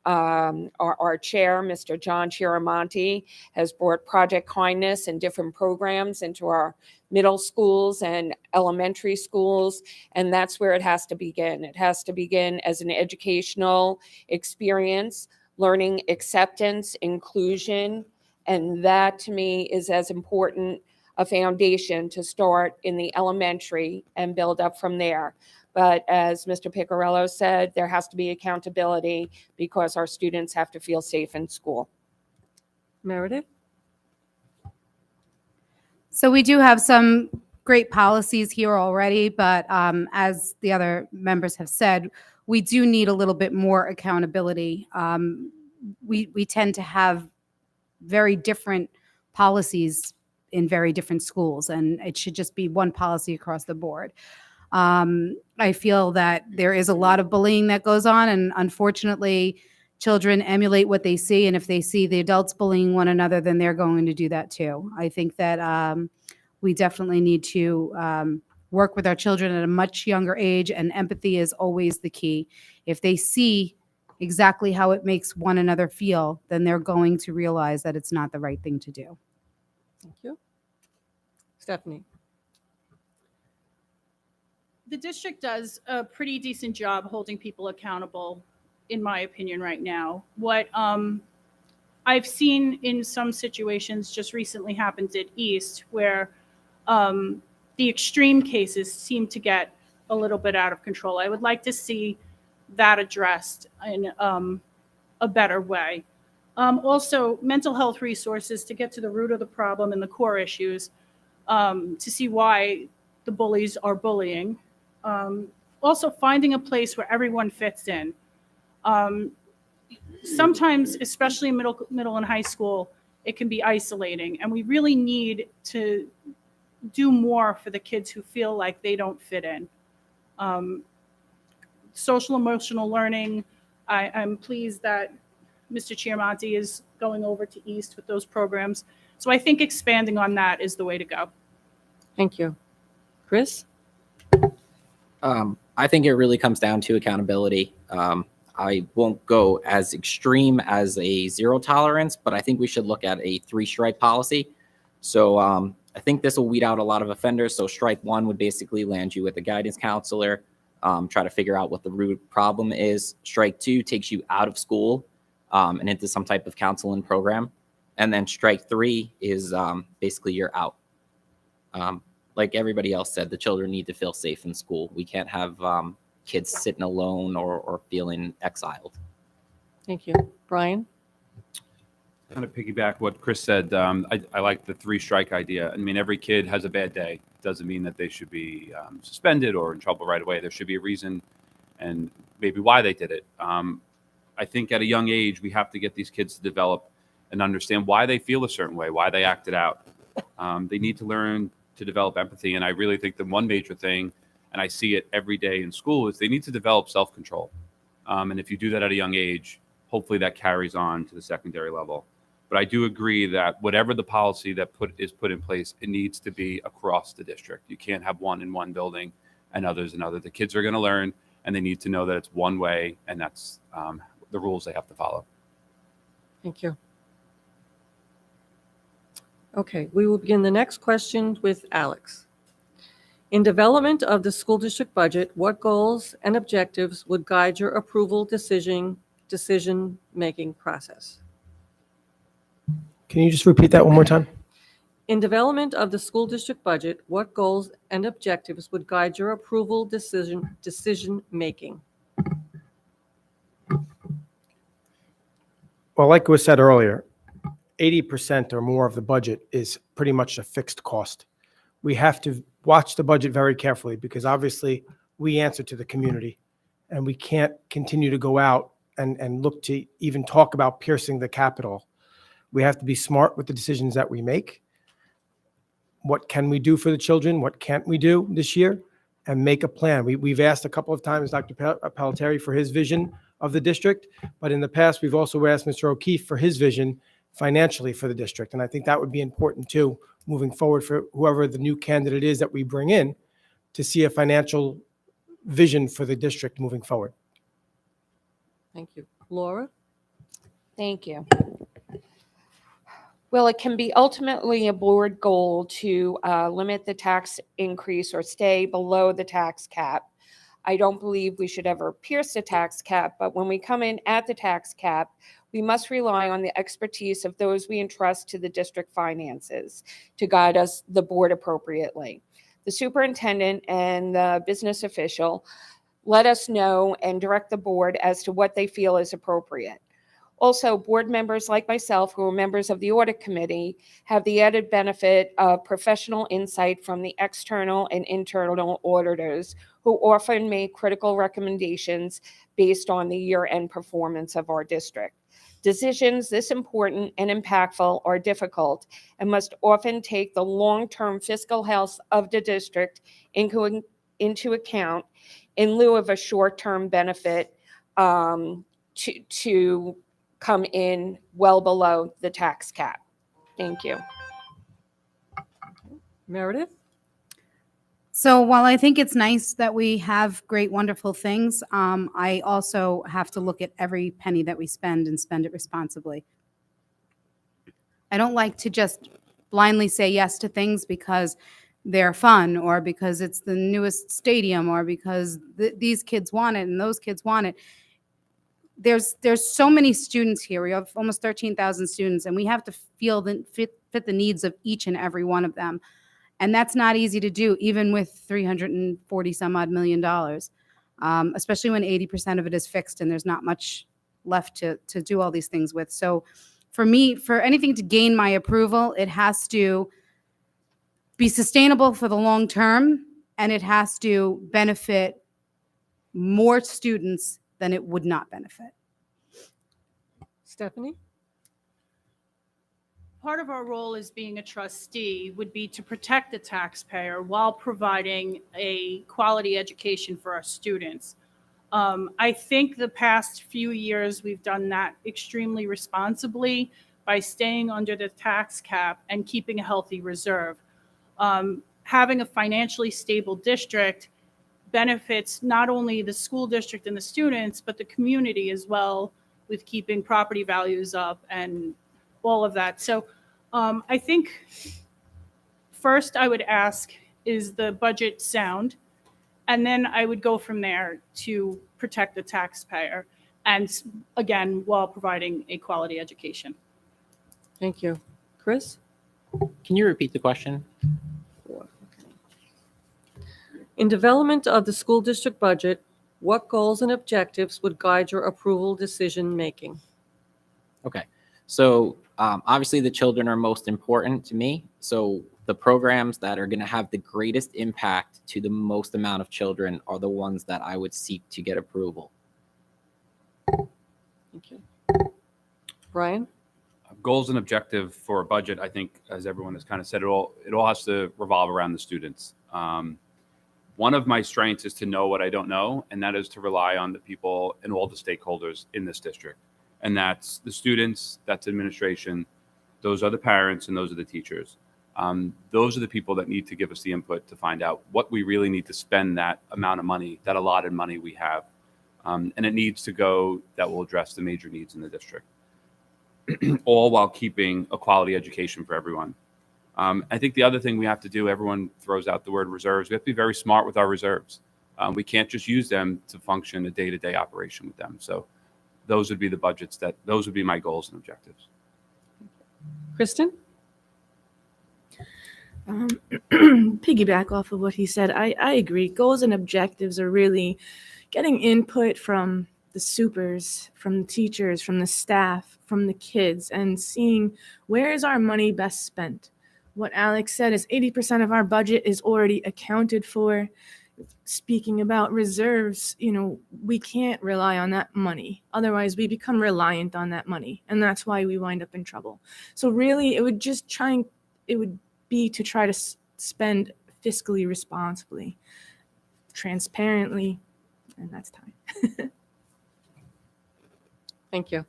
our chair, Mr. John Chiramonte, has brought Project Kindness and different programs into our middle schools and elementary schools, and that's where it has to begin. It has to begin as an educational experience, learning acceptance, inclusion, and that to me is as important a foundation to start in the elementary and build up from there. But as Mr. Piccarello said, there has to be accountability because our students have to feel safe in school. Meredith? So we do have some great policies here already, but as the other members have said, we do need a little bit more accountability. We tend to have very different policies in very different schools, and it should just be one policy across the board. I feel that there is a lot of bullying that goes on, and unfortunately, children emulate what they see, and if they see the adults bullying one another, then they're going to do that too. I think that we definitely need to work with our children at a much younger age, and empathy is always the key. If they see exactly how it makes one another feel, then they're going to realize that it's not the right thing to do. Thank you. Stephanie? The district does a pretty decent job holding people accountable, in my opinion, right now. What I've seen in some situations just recently happened at East, where the extreme cases seem to get a little bit out of control. I would like to see that addressed in a better way. Also, mental health resources to get to the root of the problem and the core issues, to see why the bullies are bullying. Also, finding a place where everyone fits in. Sometimes, especially in middle and high school, it can be isolating, and we really need to do more for the kids who feel like they don't fit in. Social emotional learning, I'm pleased that Mr. Chiaramonte is going over to East with those programs. So I think expanding on that is the way to go. Thank you. Chris? I think it really comes down to accountability. I won't go as extreme as a zero tolerance, but I think we should look at a 3-strike policy. So I think this will weed out a lot of offenders. So strike 1 would basically land you with a guidance counselor, try to figure out what the root problem is. Strike 2 takes you out of school and into some type of counseling program. And then strike 3 is basically you're out. Like everybody else said, the children need to feel safe in school. We can't have kids sitting alone or feeling exiled. Thank you. Brian? Kind of piggyback what Chris said. I like the 3-strike idea. I mean, every kid has a bad day. It doesn't mean that they should be suspended or in trouble right away. There should be a reason and maybe why they did it. I think at a young age, we have to get these kids to develop and understand why they feel a certain way, why they acted out. They need to learn to develop empathy. And I really think the one major thing, and I see it every day in school, is they need to develop self-control. And if you do that at a young age, hopefully that carries on to the secondary level. But I do agree that whatever the policy that is put in place, it needs to be across the district. You can't have one in one building and others in other. The kids are going to learn, and they need to know that it's one way, and that's the rules they have to follow. Thank you. Okay, we will begin the next question with Alex. In development of the school district budget, what goals and objectives would guide your approval decision-making process? Can you just repeat that one more time? In development of the school district budget, what goals and objectives would guide your approval decision-making? Well, like was said earlier, 80% or more of the budget is pretty much a fixed cost. We have to watch the budget very carefully because obviously we answer to the community and we can't continue to go out and look to even talk about piercing the Capitol. We have to be smart with the decisions that we make. What can we do for the children? What can't we do this year? And make a plan. We've asked a couple of times Dr. Pelletieri for his vision of the district, but in the past, we've also asked Mr. O'Keefe for his vision financially for the district. And I think that would be important too, moving forward for whoever the new candidate is that we bring in to see a financial vision for the district moving forward. Thank you. Laura? Thank you. Well, it can be ultimately a board goal to limit the tax increase or stay below the tax cap. I don't believe we should ever pierce the tax cap, but when we come in at the tax cap, we must rely on the expertise of those we entrust to the district finances to guide us, the board, appropriately. The superintendent and the business official let us know and direct the board as to what they feel is appropriate. Also, board members like myself, who are members of the audit committee, have the added benefit of professional insight from the external and internal auditors who often make critical recommendations based on the year-end performance of our district. Decisions this important and impactful are difficult and must often take the long-term fiscal health of the district into account in lieu of a short-term benefit to come in well below the tax cap. Thank you. Meredith? So while I think it's nice that we have great, wonderful things, I also have to look at every penny that we spend and spend it responsibly. I don't like to just blindly say yes to things because they're fun or because it's the newest stadium or because these kids want it and those kids want it. There's so many students here. We have almost 13,000 students, and we have to fit the needs of each and every one of them. And that's not easy to do, even with $340 some odd million, especially when 80% of it is fixed and there's not much left to do all these things with. So for me, for anything to gain my approval, it has to be sustainable for the long term, and it has to benefit more students than it would not benefit. Stephanie? Part of our role as being a trustee would be to protect the taxpayer while providing a quality education for our students. I think the past few years we've done that extremely responsibly by staying under the tax cap and keeping a healthy reserve. Having a financially stable district benefits not only the school district and the students, but the community as well, with keeping property values up and all of that. So I think first I would ask, is the budget sound? And then I would go from there to protect the taxpayer. And again, while providing a quality education. Thank you. Chris? Can you repeat the question? In development of the school district budget, what goals and objectives would guide your approval decision-making? Okay. So obviously the children are most important to me. So the programs that are going to have the greatest impact to the most amount of children are the ones that I would seek to get approval. Thank you. Brian? Goals and objective for a budget, I think, as everyone has kind of said, it all has to revolve around the students. One of my strengths is to know what I don't know, and that is to rely on the people and all the stakeholders in this district. And that's the students, that's administration, those are the parents, and those are the teachers. Those are the people that need to give us the input to find out what we really need to spend that amount of money, that allotted money we have. And it needs to go that will address the major needs in the district, all while keeping a quality education for everyone. I think the other thing we have to do, everyone throws out the word reserves. We have to be very smart with our reserves. We can't just use them to function a day-to-day operation with them. So those would be the budgets those would be my goals and objectives. Kristen? Piggyback off of what he said, I agree. Goals and objectives are really getting input from the supers, from the teachers, from the staff, from the kids, and seeing where is our money best spent. What Alex said is 80% of our budget is already accounted for. Speaking about reserves, we can't rely on that money. Otherwise, we become reliant on that money, and that's why we wind up in trouble. So really, it would be to try to spend fiscally responsibly, transparently, and that's time. Thank you.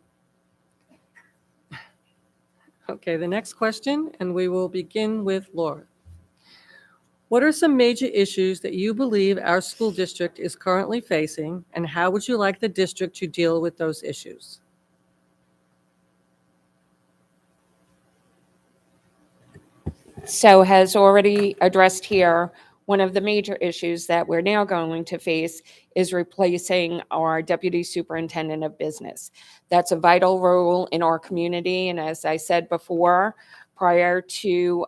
Okay, the next question, and we will begin with Laura. What are some major issues that you believe our school district is currently facing, and how would you like the district to deal with those issues? So has already addressed here, one of the major issues that we're now going to face is replacing our deputy superintendent of business. That's a vital role in our community. And as I said before, prior to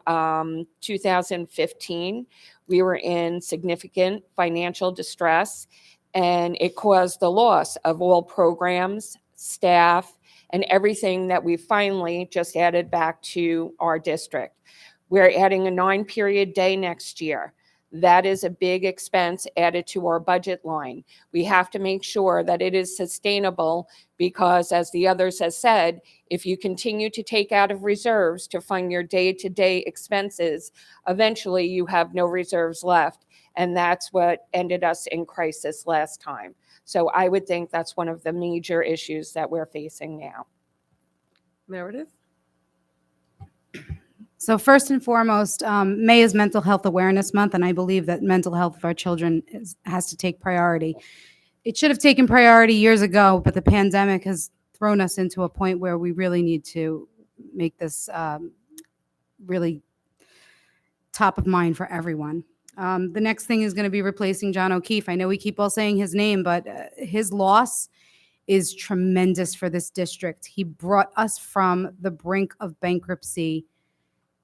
2015, we were in significant financial distress, and it caused the loss of all programs, staff, and everything that we finally just added back to our district. We're adding a 9-period day next year. That is a big expense added to our budget line. We have to make sure that it is sustainable because, as the others have said, if you continue to take out of reserves to fund your day-to-day expenses, eventually you have no reserves left. And that's what ended us in crisis last time. So I would think that's one of the major issues that we're facing now. Meredith? So first and foremost, May is Mental Health Awareness Month, and I believe that mental health of our children has to take priority. It should have taken priority years ago, but the pandemic has thrown us into a point where we really need to make this really top of mind for everyone. The next thing is going to be replacing John O'Keefe. I know we keep all saying his name, but his loss is tremendous for this district. He brought us from the brink of bankruptcy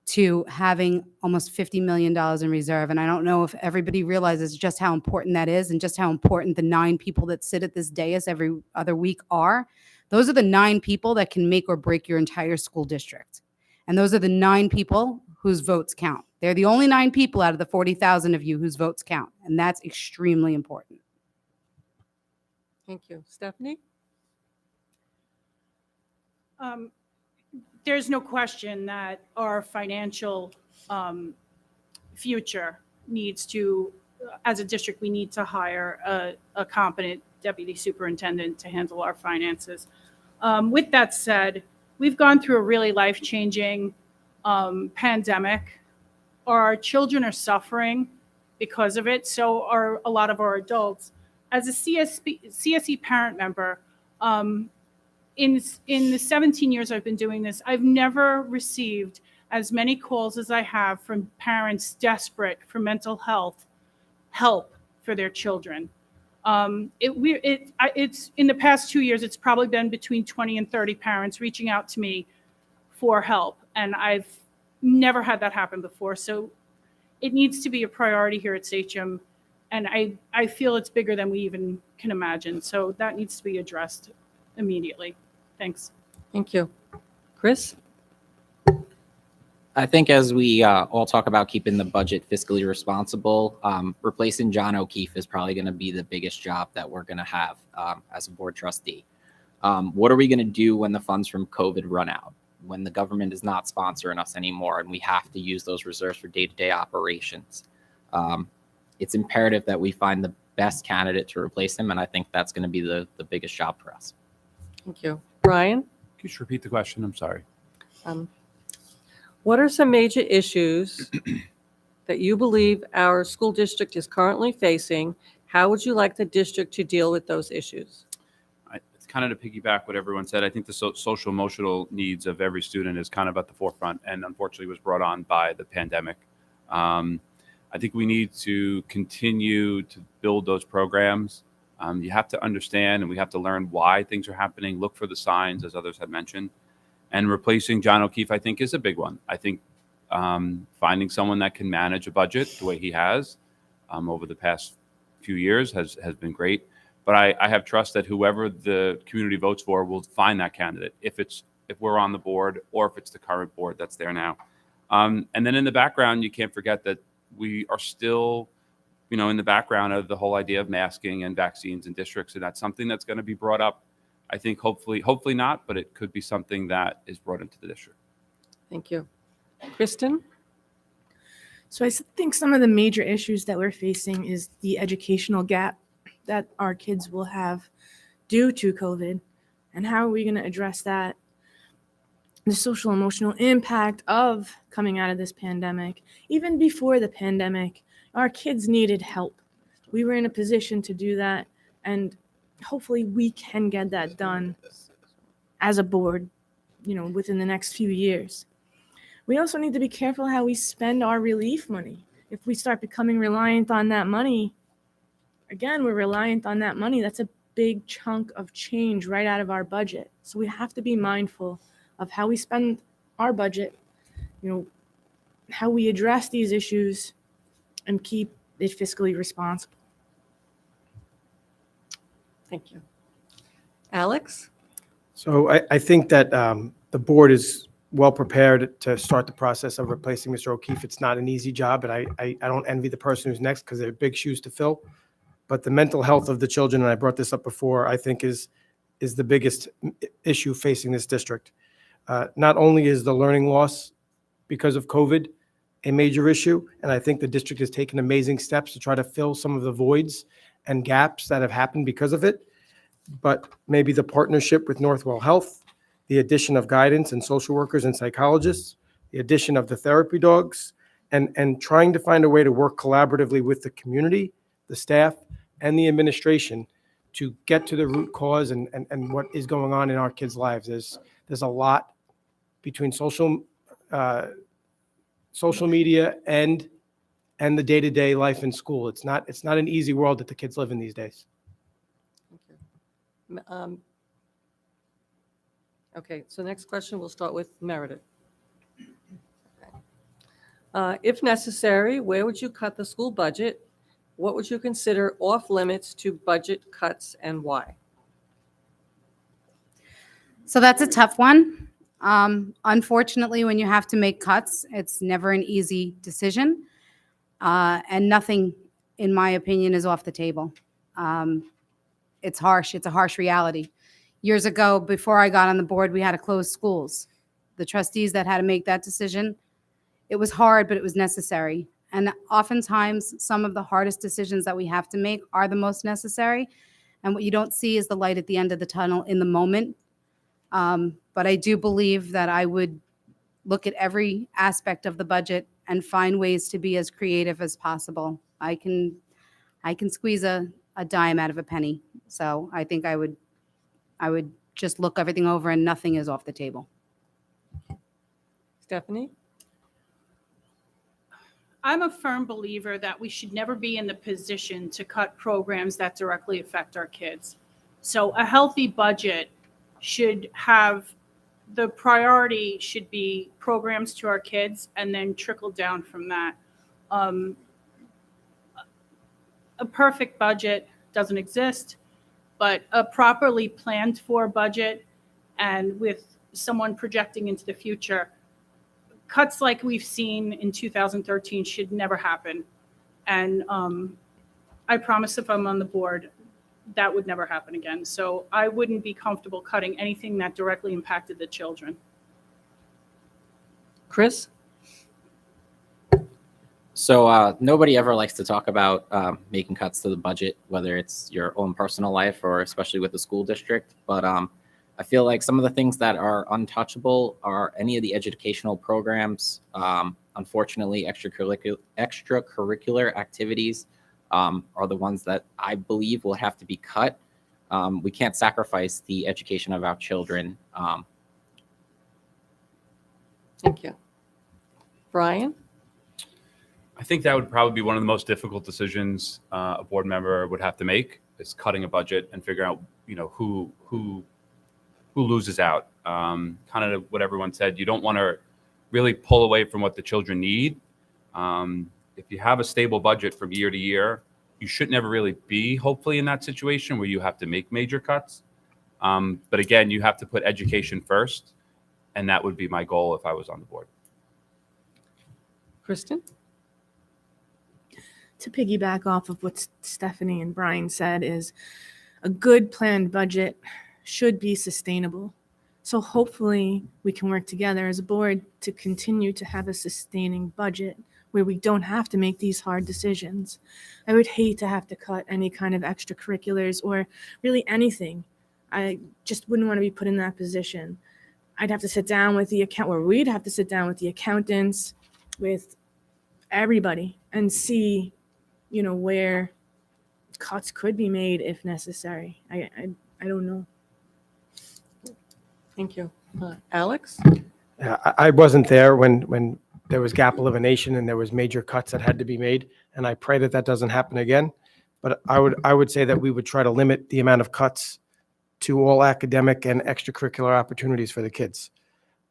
to having almost $50 million in reserve. And I don't know if everybody realizes just how important that is and just how important the 9 people that sit at this dais every other week are. Those are the 9 people that can make or break your entire school district. And those are the 9 people whose votes count. They're the only 9 people out of the 40,000 of you whose votes count. And that's extremely important. Thank you. Stephanie? There's no question that our financial future needs to, as a district, we need to hire a competent deputy superintendent to handle our finances. With that said, we've gone through a really life-changing pandemic. Our children are suffering because of it. So are a lot of our adults. As a CSE parent member, in the 17 years I've been doing this, I've never received as many calls as I have from parents desperate for mental health help for their children. It's in the past 2 years, it's probably been between 20 and 30 parents reaching out to me for help, and I've never had that happen before. So it needs to be a priority here at Sachem, and I feel it's bigger than we even can imagine. So that needs to be addressed immediately. Thanks. Thank you. Chris? I think as we all talk about keeping the budget fiscally responsible, replacing John O'Keefe is probably going to be the biggest job that we're going to have as a board trustee. What are we going to do when the funds from COVID run out, when the government is not sponsoring us anymore and we have to use those reserves for day-to-day operations? It's imperative that we find the best candidate to replace him, and I think that's going to be the biggest job for us. Thank you. Brian? Can you just repeat the question? I'm sorry. What are some major issues that you believe our school district is currently facing? How would you like the district to deal with those issues? I kind of to piggyback what everyone said, I think the social emotional needs of every student is kind of at the forefront, and unfortunately was brought on by the pandemic. I think we need to continue to build those programs. You have to understand, and we have to learn why things are happening. Look for the signs, as others have mentioned. And replacing John O'Keefe, I think, is a big one. I think finding someone that can manage a budget the way he has over the past few years has been great. But I have trust that whoever the community votes for will find that candidate, if we're on the board or if it's the current board that's there now. And then in the background, you can't forget that we are still, in the background of the whole idea of masking and vaccines in districts, and that's something that's going to be brought up. I think hopefully not, but it could be something that is brought into the district. Thank you. Kristen? So I think some of the major issues that we're facing is the educational gap that our kids will have due to COVID. And how are we going to address that? The social emotional impact of coming out of this pandemic. Even before the pandemic, our kids needed help. We were in a position to do that, and hopefully we can get that done as a board, within the next few years. We also need to be careful how we spend our relief money. If we start becoming reliant on that money, again, we're reliant on that money. That's a big chunk of change right out of our budget. So we have to be mindful of how we spend our budget, how we address these issues, and keep it fiscally responsible. Thank you. Alex? So I think that the board is well prepared to start the process of replacing Mr. O'Keefe. It's not an easy job, and I don't envy the person who's next because they're big shoes to fill. But the mental health of the children, and I brought this up before, I think is the biggest issue facing this district. Not only is the learning loss because of COVID a major issue, and I think the district has taken amazing steps to try to fill some of the voids and gaps that have happened because of it, but maybe the partnership with Northwell Health, the addition of guidance and social workers and psychologists, the addition of the therapy dogs, and trying to find a way to work collaboratively with the community, the staff, and the administration to get to the root cause and what is going on in our kids' lives. There's a lot between social media and the day-to-day life in school. It's not an easy world that the kids live in these days. Okay, so next question, we'll start with Meredith. If necessary, where would you cut the school budget? What would you consider off limits to budget cuts and why? So that's a tough one. Unfortunately, when you have to make cuts, it's never an easy decision. And nothing, in my opinion, is off the table. It's harsh. It's a harsh reality. Years ago, before I got on the board, we had to close schools. The trustees that had to make that decision, it was hard, but it was necessary. And oftentimes, some of the hardest decisions that we have to make are the most necessary. And what you don't see is the light at the end of the tunnel in the moment. But I do believe that I would look at every aspect of the budget and find ways to be as creative as possible. I can squeeze a dime out of a penny. So I think I would just look everything over and nothing is off the table. Stephanie? I'm a firm believer that we should never be in the position to cut programs that directly affect our kids. So a healthy budget should have, the priority should be programs to our kids and then trickle down from that. A perfect budget doesn't exist, but a properly planned for budget and with someone projecting into the future, cuts like we've seen in 2013 should never happen. And I promise if I'm on the board, that would never happen again. So I wouldn't be comfortable cutting anything that directly impacted the children. Chris? So nobody ever likes to talk about making cuts to the budget, whether it's your own personal life or especially with the school district. But I feel like some of the things that are untouchable are any of the educational programs. Unfortunately, extracurricular activities are the ones that I believe will have to be cut. We can't sacrifice the education of our children. Thank you. Brian? I think that would probably be one of the most difficult decisions a board member would have to make, is cutting a budget and figuring out, who loses out. Kind of what everyone said. You don't want to really pull away from what the children need. If you have a stable budget from year to year, you should never really be, hopefully, in that situation where you have to make major cuts. But again, you have to put education first, and that would be my goal if I was on the board. Kristen? To piggyback off of what Stephanie and Brian said, is a good planned budget should be sustainable. So hopefully we can work together as a board to continue to have a sustaining budget where we don't have to make these hard decisions. I would hate to have to cut any kind of extracurriculars or really anything. I just wouldn't want to be put in that position. I'd have to sit down with we'd have to sit down with the accountants, with everybody, and see, where cuts could be made if necessary. I don't know. Thank you. Alex? I wasn't there when there was gap elimination and there was major cuts that had to be made, and I pray that doesn't happen again. But I would say that we would try to limit the amount of cuts to all academic and extracurricular opportunities for the kids.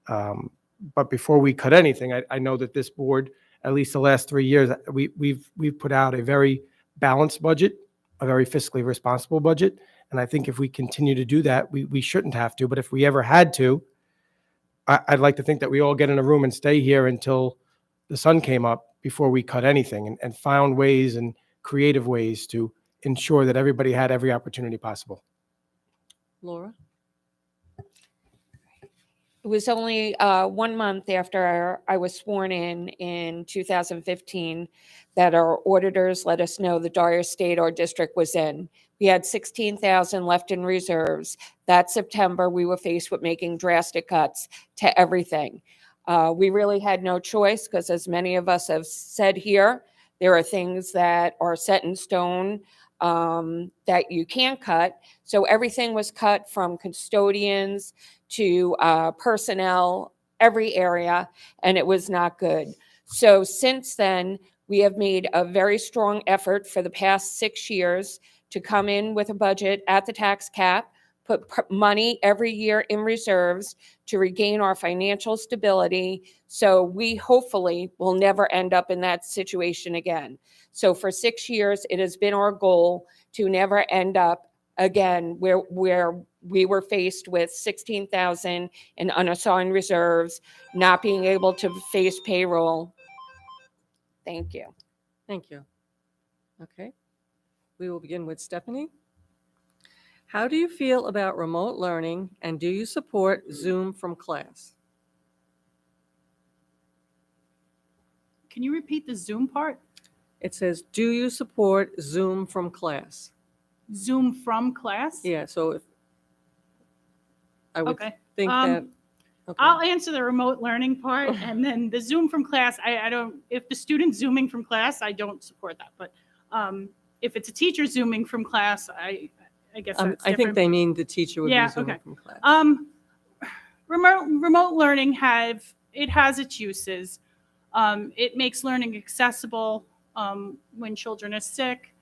But before we cut anything, I know that this board, at least the last 3 years, we've put out a very balanced budget, a very fiscally responsible budget. And I think if we continue to do that, we shouldn't have to. But if we ever had to, I'd like to think that we all get in a room and stay here until the sun came up before we cut anything, and found ways and creative ways to ensure that everybody had every opportunity possible. Laura? It was only 1 month after I was sworn in 2015 that our auditors let us know the dire state our district was in. We had 16,000 left in reserves. That September, we were faced with making drastic cuts to everything. We really had no choice because, as many of us have said here, there are things that are set in stone that you can't cut. So everything was cut, from custodians to personnel, every area, and it was not good. So since then, we have made a very strong effort for the past 6 years to come in with a budget at the tax cap, put money every year in reserves to regain our financial stability. So we hopefully will never end up in that situation again. So for 6 years, it has been our goal to never end up again where we were faced with 16,000 in unassigned reserves, not being able to face payroll. Thank you. Thank you. Okay. We will begin with Stephanie. How do you feel about remote learning, and do you support Zoom from class? Can you repeat the Zoom part? It says, do you support Zoom from class? Zoom from class? Yeah, so if I would Okay. think that. Okay. I'll answer the remote learning part, and then the Zoom from class, I don't, if the student's Zooming from class, I don't support that. But if it's a teacher Zooming from class, I guess that's I think different. they mean the teacher would Yeah, be Zooming okay. from class. Remote learning has its uses. It makes learning accessible when children are sick.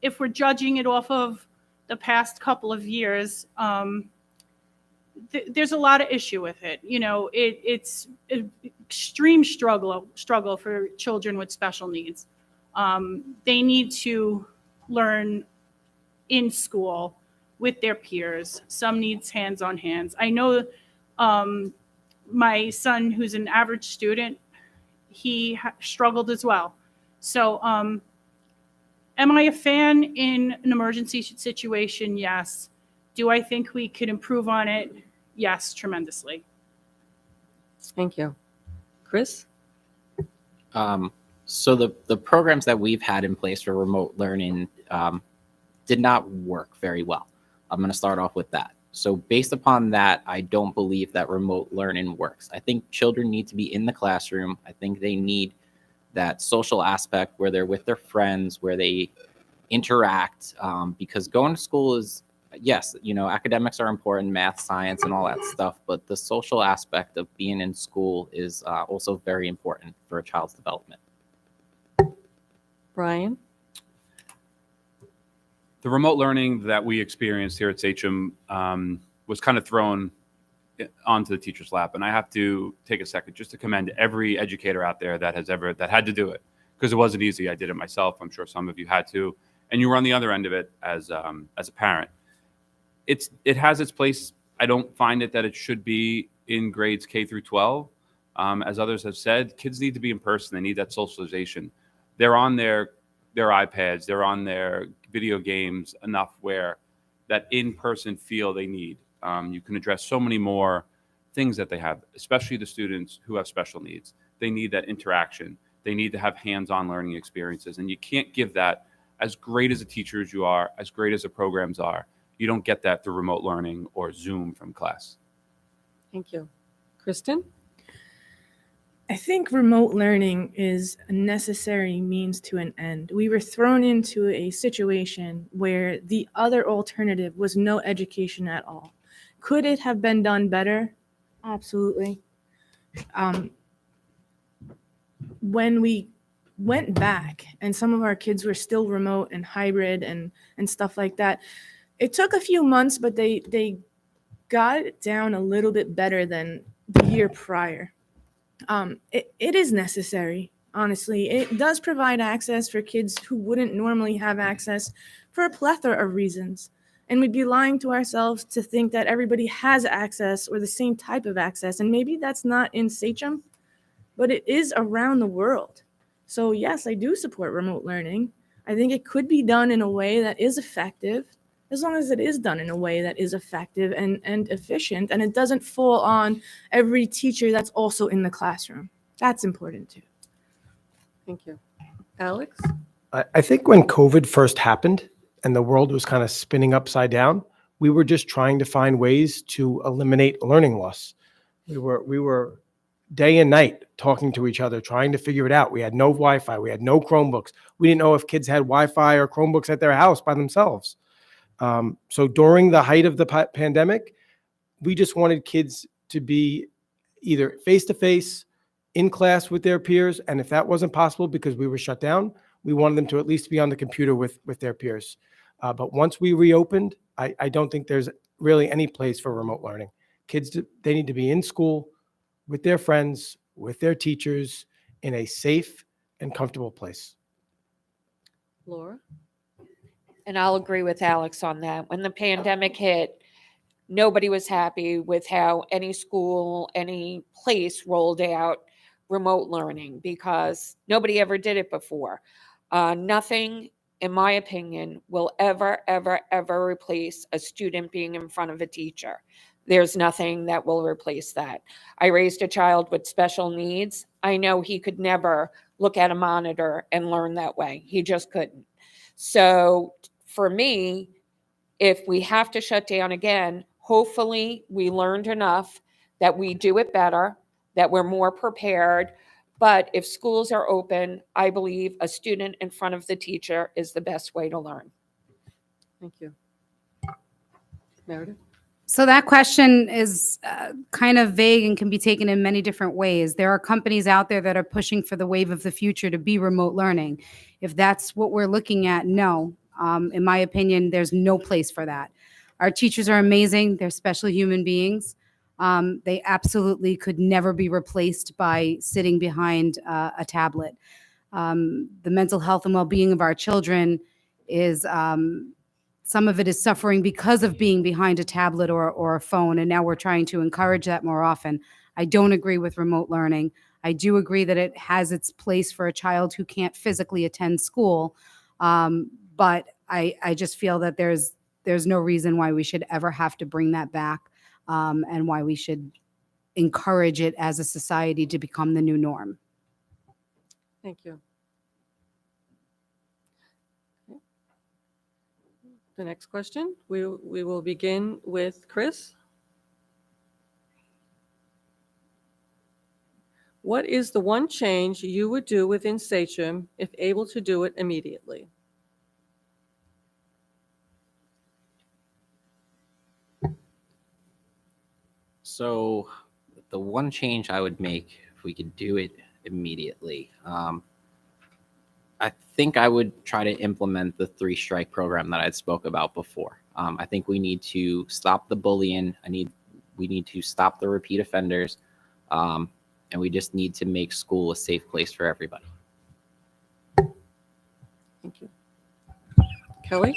If we're judging it off of the past couple of years, there's a lot of issue with it. It's an extreme struggle for children with special needs. They need to learn in school with their peers. Some needs hands-on hands. I know my son, who's an average student, he struggled as well. So am I a fan in an emergency situation? Yes. Do I think we could improve on it? Yes, tremendously. Thank you. Chris? So the programs that we've had in place for remote learning did not work very well. I'm going to start off with that. So based upon that, I don't believe that remote learning works. I think children need to be in the classroom. I think they need that social aspect where they're with their friends, where they interact, because going to school is, yes, academics are important, math, science, and all that stuff, but the social aspect of being in school is also very important for a child's development. Brian? The remote learning that we experienced here at Sachem was kind of thrown onto the teacher's lap, and I have to take a second just to commend every educator out there that had to do it, because it wasn't easy. I did it myself. I'm sure some of you had to, and you were on the other end of it as a parent. It has its place. I don't find that it should be in grades K through 12. As others have said, kids need to be in person. They need that socialization. They're on their iPads, they're on their video games enough where that in-person feel they need. You can address so many more things that they have, especially the students who have special needs. They need that interaction. They need to have hands-on learning experiences. And you can't give that, as great as the teachers you are, as great as the programs are. You don't get that through remote learning or Zoom from class. Thank you. Kristen? I think remote learning is a necessary means to an end. We were thrown into a situation where the other alternative was no education at all. Could it have been done better? Absolutely. When we went back and some of our kids were still remote and hybrid and stuff like that, it took a few months, but they got it down a little bit better than the year prior. It is necessary, honestly. It does provide access for kids who wouldn't normally have access for a plethora of reasons. And we'd be lying to ourselves to think that everybody has access or the same type of access. And maybe that's not in Sachem, but it is around the world. So yes, I do support remote learning. I think it could be done in a way that is effective, as long as it is done in a way that is effective and efficient, and it doesn't fall on every teacher that's also in the classroom. That's important too. Thank you. Alex? I think when COVID first happened and the world was kind of spinning upside down, we were just trying to find ways to eliminate learning loss. We were day and night talking to each other, trying to figure it out. We had no Wi-Fi. We had no Chromebooks. We didn't know if kids had Wi-Fi or Chromebooks at their house by themselves. So during the height of the pandemic, we just wanted kids to be either face-to-face in class with their peers. And if that wasn't possible because we were shut down, we wanted them to at least be on the computer with their peers. But once we reopened, I don't think there's really any place for remote learning. Kids, they need to be in school with their friends, with their teachers, in a safe and comfortable place. Laura? And I'll agree with Alex on that. When the pandemic hit, nobody was happy with how any school, any place rolled out remote learning because nobody ever did it before. Nothing, in my opinion, will ever, ever, ever replace a student being in front of a teacher. There's nothing that will replace that. I raised a child with special needs. I know he could never look at a monitor and learn that way. He just couldn't. So for me, if we have to shut down again, hopefully we learned enough that we do it better, that we're more prepared. But if schools are open, I believe a student in front of the teacher is the best way to learn. Thank you. Meredith? So that question is kind of vague and can be taken in many different ways. There are companies out there that are pushing for the wave of the future to be remote learning. If that's what we're looking at, no. In my opinion, there's no place for that. Our teachers are amazing. They're special human beings. They absolutely could never be replaced by sitting behind a tablet. The mental health and well-being of our children is some of it is suffering because of being behind a tablet or a phone, and now we're trying to encourage that more often. I don't agree with remote learning. I do agree that it has its place for a child who can't physically attend school, but I just feel that there's no reason why we should ever have to bring that back, and why we should encourage it as a society to become the new norm. Thank you. The next question, we will begin with Chris. What is the one change you would do within Sachem if able to do it immediately? So the one change I would make, if we could do it immediately, I think I would try to implement the 3-strike program that I spoke about before. I think we need to stop the bullying. We need to stop the repeat offenders, and we just need to make school a safe place for everybody. Thank you. Kelly?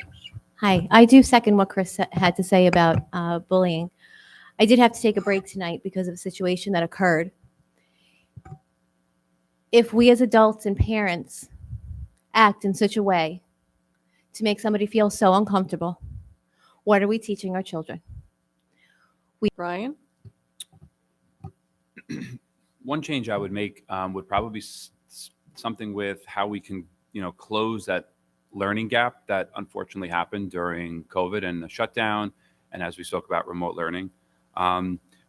Hi, I do second what Chris had to say about bullying. I did have to take a break tonight because of a situation that occurred. If we as adults and parents act in such a way to make somebody feel so uncomfortable, what are we teaching our children? Brian? One change I would make would probably be something with how we can, close that learning gap that unfortunately happened during COVID and the shutdown, and as we spoke about remote learning.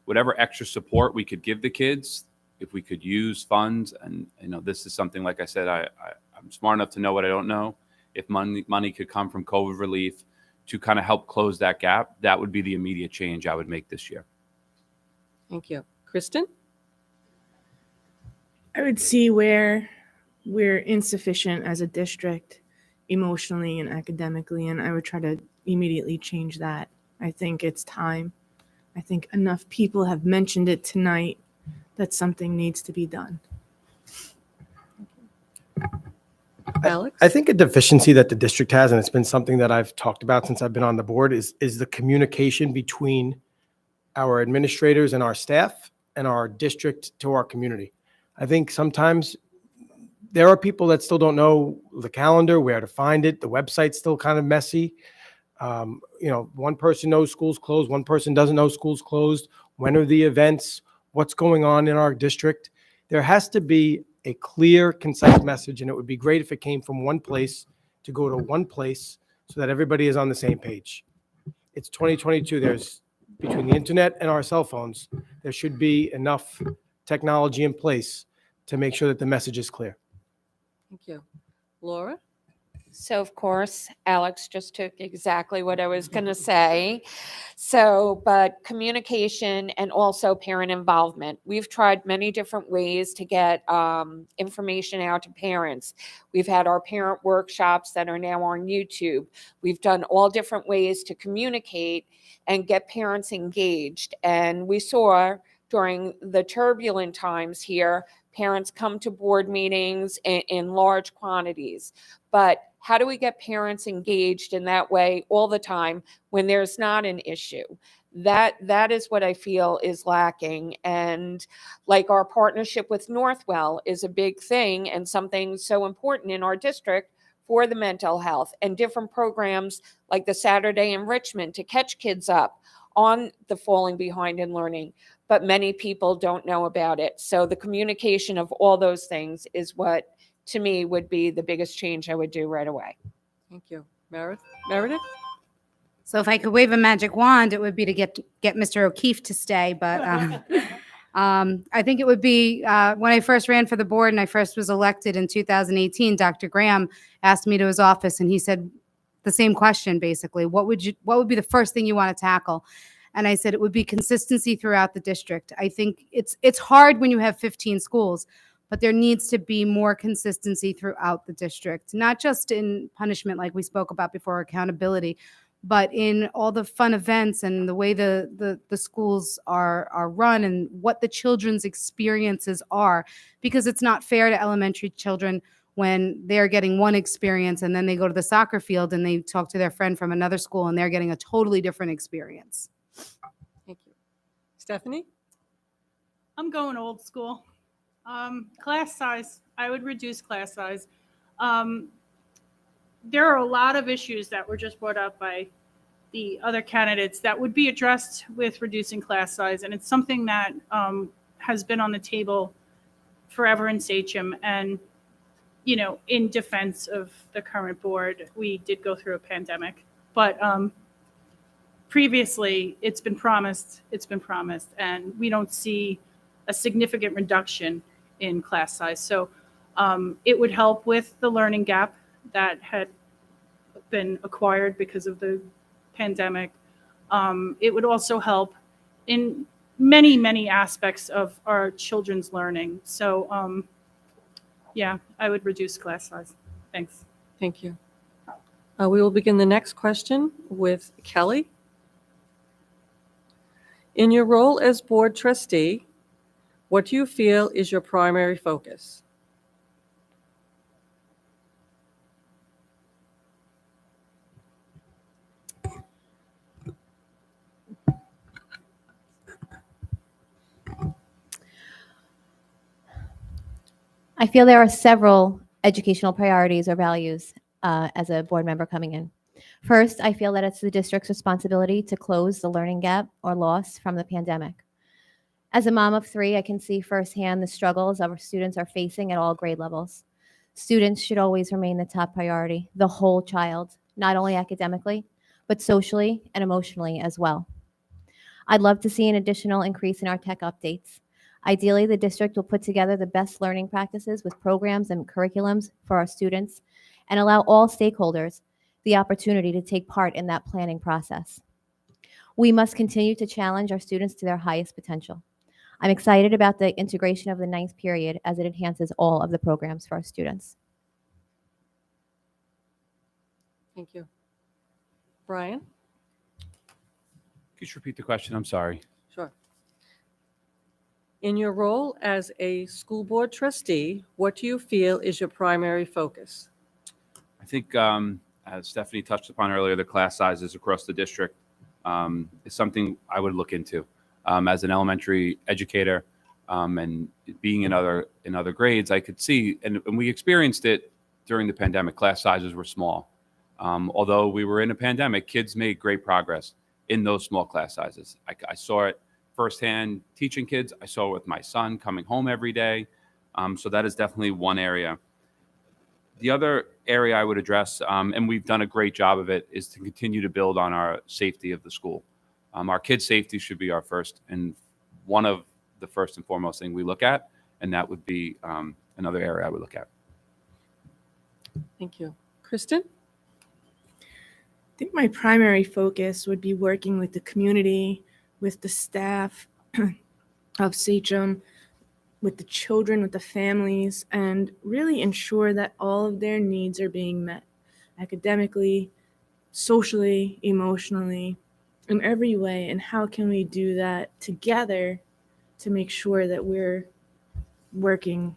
Whatever extra support we could give the kids, if we could use funds, and this is something, like I said, I'm smart enough to know what I don't know. If money could come from COVID relief to kind of help close that gap, that would be the immediate change I would make this year. Thank you. Kristen? I would see where we're insufficient as a district emotionally and academically, and I would try to immediately change that. I think it's time. I think enough people have mentioned it tonight that something needs to be done. Alex? I think a deficiency that the district has, and it's been something that I've talked about since I've been on the board, is the communication between our administrators and our staff and our district to our community. I think sometimes there are people that still don't know the calendar, where to find it. The website's still kind of messy. One person knows school's closed, one person doesn't know school's closed. When are the events? What's going on in our district? There has to be a clear, concise message, and it would be great if it came from one place to go to one place so that everybody is on the same page. It's 2022. There's, between the internet and our cell phones, there should be enough technology in place to make sure that the message is clear. Thank you. Laura? So, of course, Alex just took exactly what I was going to say. So, but communication and also parent involvement. We've tried many different ways to get information out to parents. We've had our parent workshops that are now on YouTube. We've done all different ways to communicate and get parents engaged. And we saw during the turbulent times here, parents come to board meetings in large quantities. But how do we get parents engaged in that way all the time when there's not an issue? That is what I feel is lacking. And like our partnership with Northwell is a big thing and something so important in our district for the mental health, and different programs like the Saturday enrichment to catch kids up on the falling behind in learning. But many people don't know about it. So the communication of all those things is what, to me, would be the biggest change I would do right away. Thank you. Meredith? So if I could wave a magic wand, it would be to get Mr. O'Keefe to stay. But I think it would be when I first ran for the board and I first was elected in 2018, Dr. Graham asked me to his office and he said the same question, basically. What would be the first thing you want to tackle? And I said it would be consistency throughout the district. I think it's hard when you have 15 schools, but there needs to be more consistency throughout the district, not just in punishment like we spoke about before, accountability, but in all the fun events and the way the schools are run and what the children's experiences are, because it's not fair to elementary children when they're getting one experience and then they go to the soccer field and they talk to their friend from another school and they're getting a totally different experience. Thank you. Stephanie? I'm going old school. Class size, I would reduce class size. There are a lot of issues that were just brought up by the other candidates that would be addressed with reducing class size. And it's something that has been on the table forever in Sachem. And, in defense of the current board, we did go through a pandemic. But previously, it's been promised, and we don't see a significant reduction in class size. So it would help with the learning gap that had been acquired because of the pandemic. It would also help in many, many aspects of our children's learning. So, yeah, I would reduce class size. Thanks. Thank you. We will begin the next question with Kelly. In your role as board trustee, what do you feel is your primary focus? I feel there are several educational priorities or values as a board member coming in. First, I feel that it's the district's responsibility to close the learning gap or loss from the pandemic. As a mom of 3, I can see firsthand the struggles our students are facing at all grade levels. Students should always remain the top priority, the whole child, not only academically, but socially and emotionally as well. I'd love to see an additional increase in our tech updates. Ideally, the district will put together the best learning practices with programs and curriculums for our students and allow all stakeholders the opportunity to take part in that planning process. We must continue to challenge our students to their highest potential. I'm excited about the integration of the 9th period as it enhances all of the programs for our students. Thank you. Brian? Could you repeat the question? I'm sorry. Sure. In your role as a school board trustee, what do you feel is your primary focus? I think, as Stephanie touched upon earlier, the class sizes across the district is something I would look into. As an elementary educator and being in other grades, I could see, and we experienced it during the pandemic, class sizes were small. Although we were in a pandemic, kids made great progress in those small class sizes. I saw it firsthand teaching kids. I saw it with my son coming home every day. So that is definitely one area. The other area I would address, and we've done a great job of it, is to continue to build on our safety of the school. Our kids' safety should be our first and one of the first and foremost thing we look at, and that would be another area I would look at. Thank you. Kristen? I think my primary focus would be working with the community, with the staff of Sachem, with the children, with the families, and really ensure that all of their needs are being met academically, socially, emotionally, in every way. And how can we do that together to make sure that we're working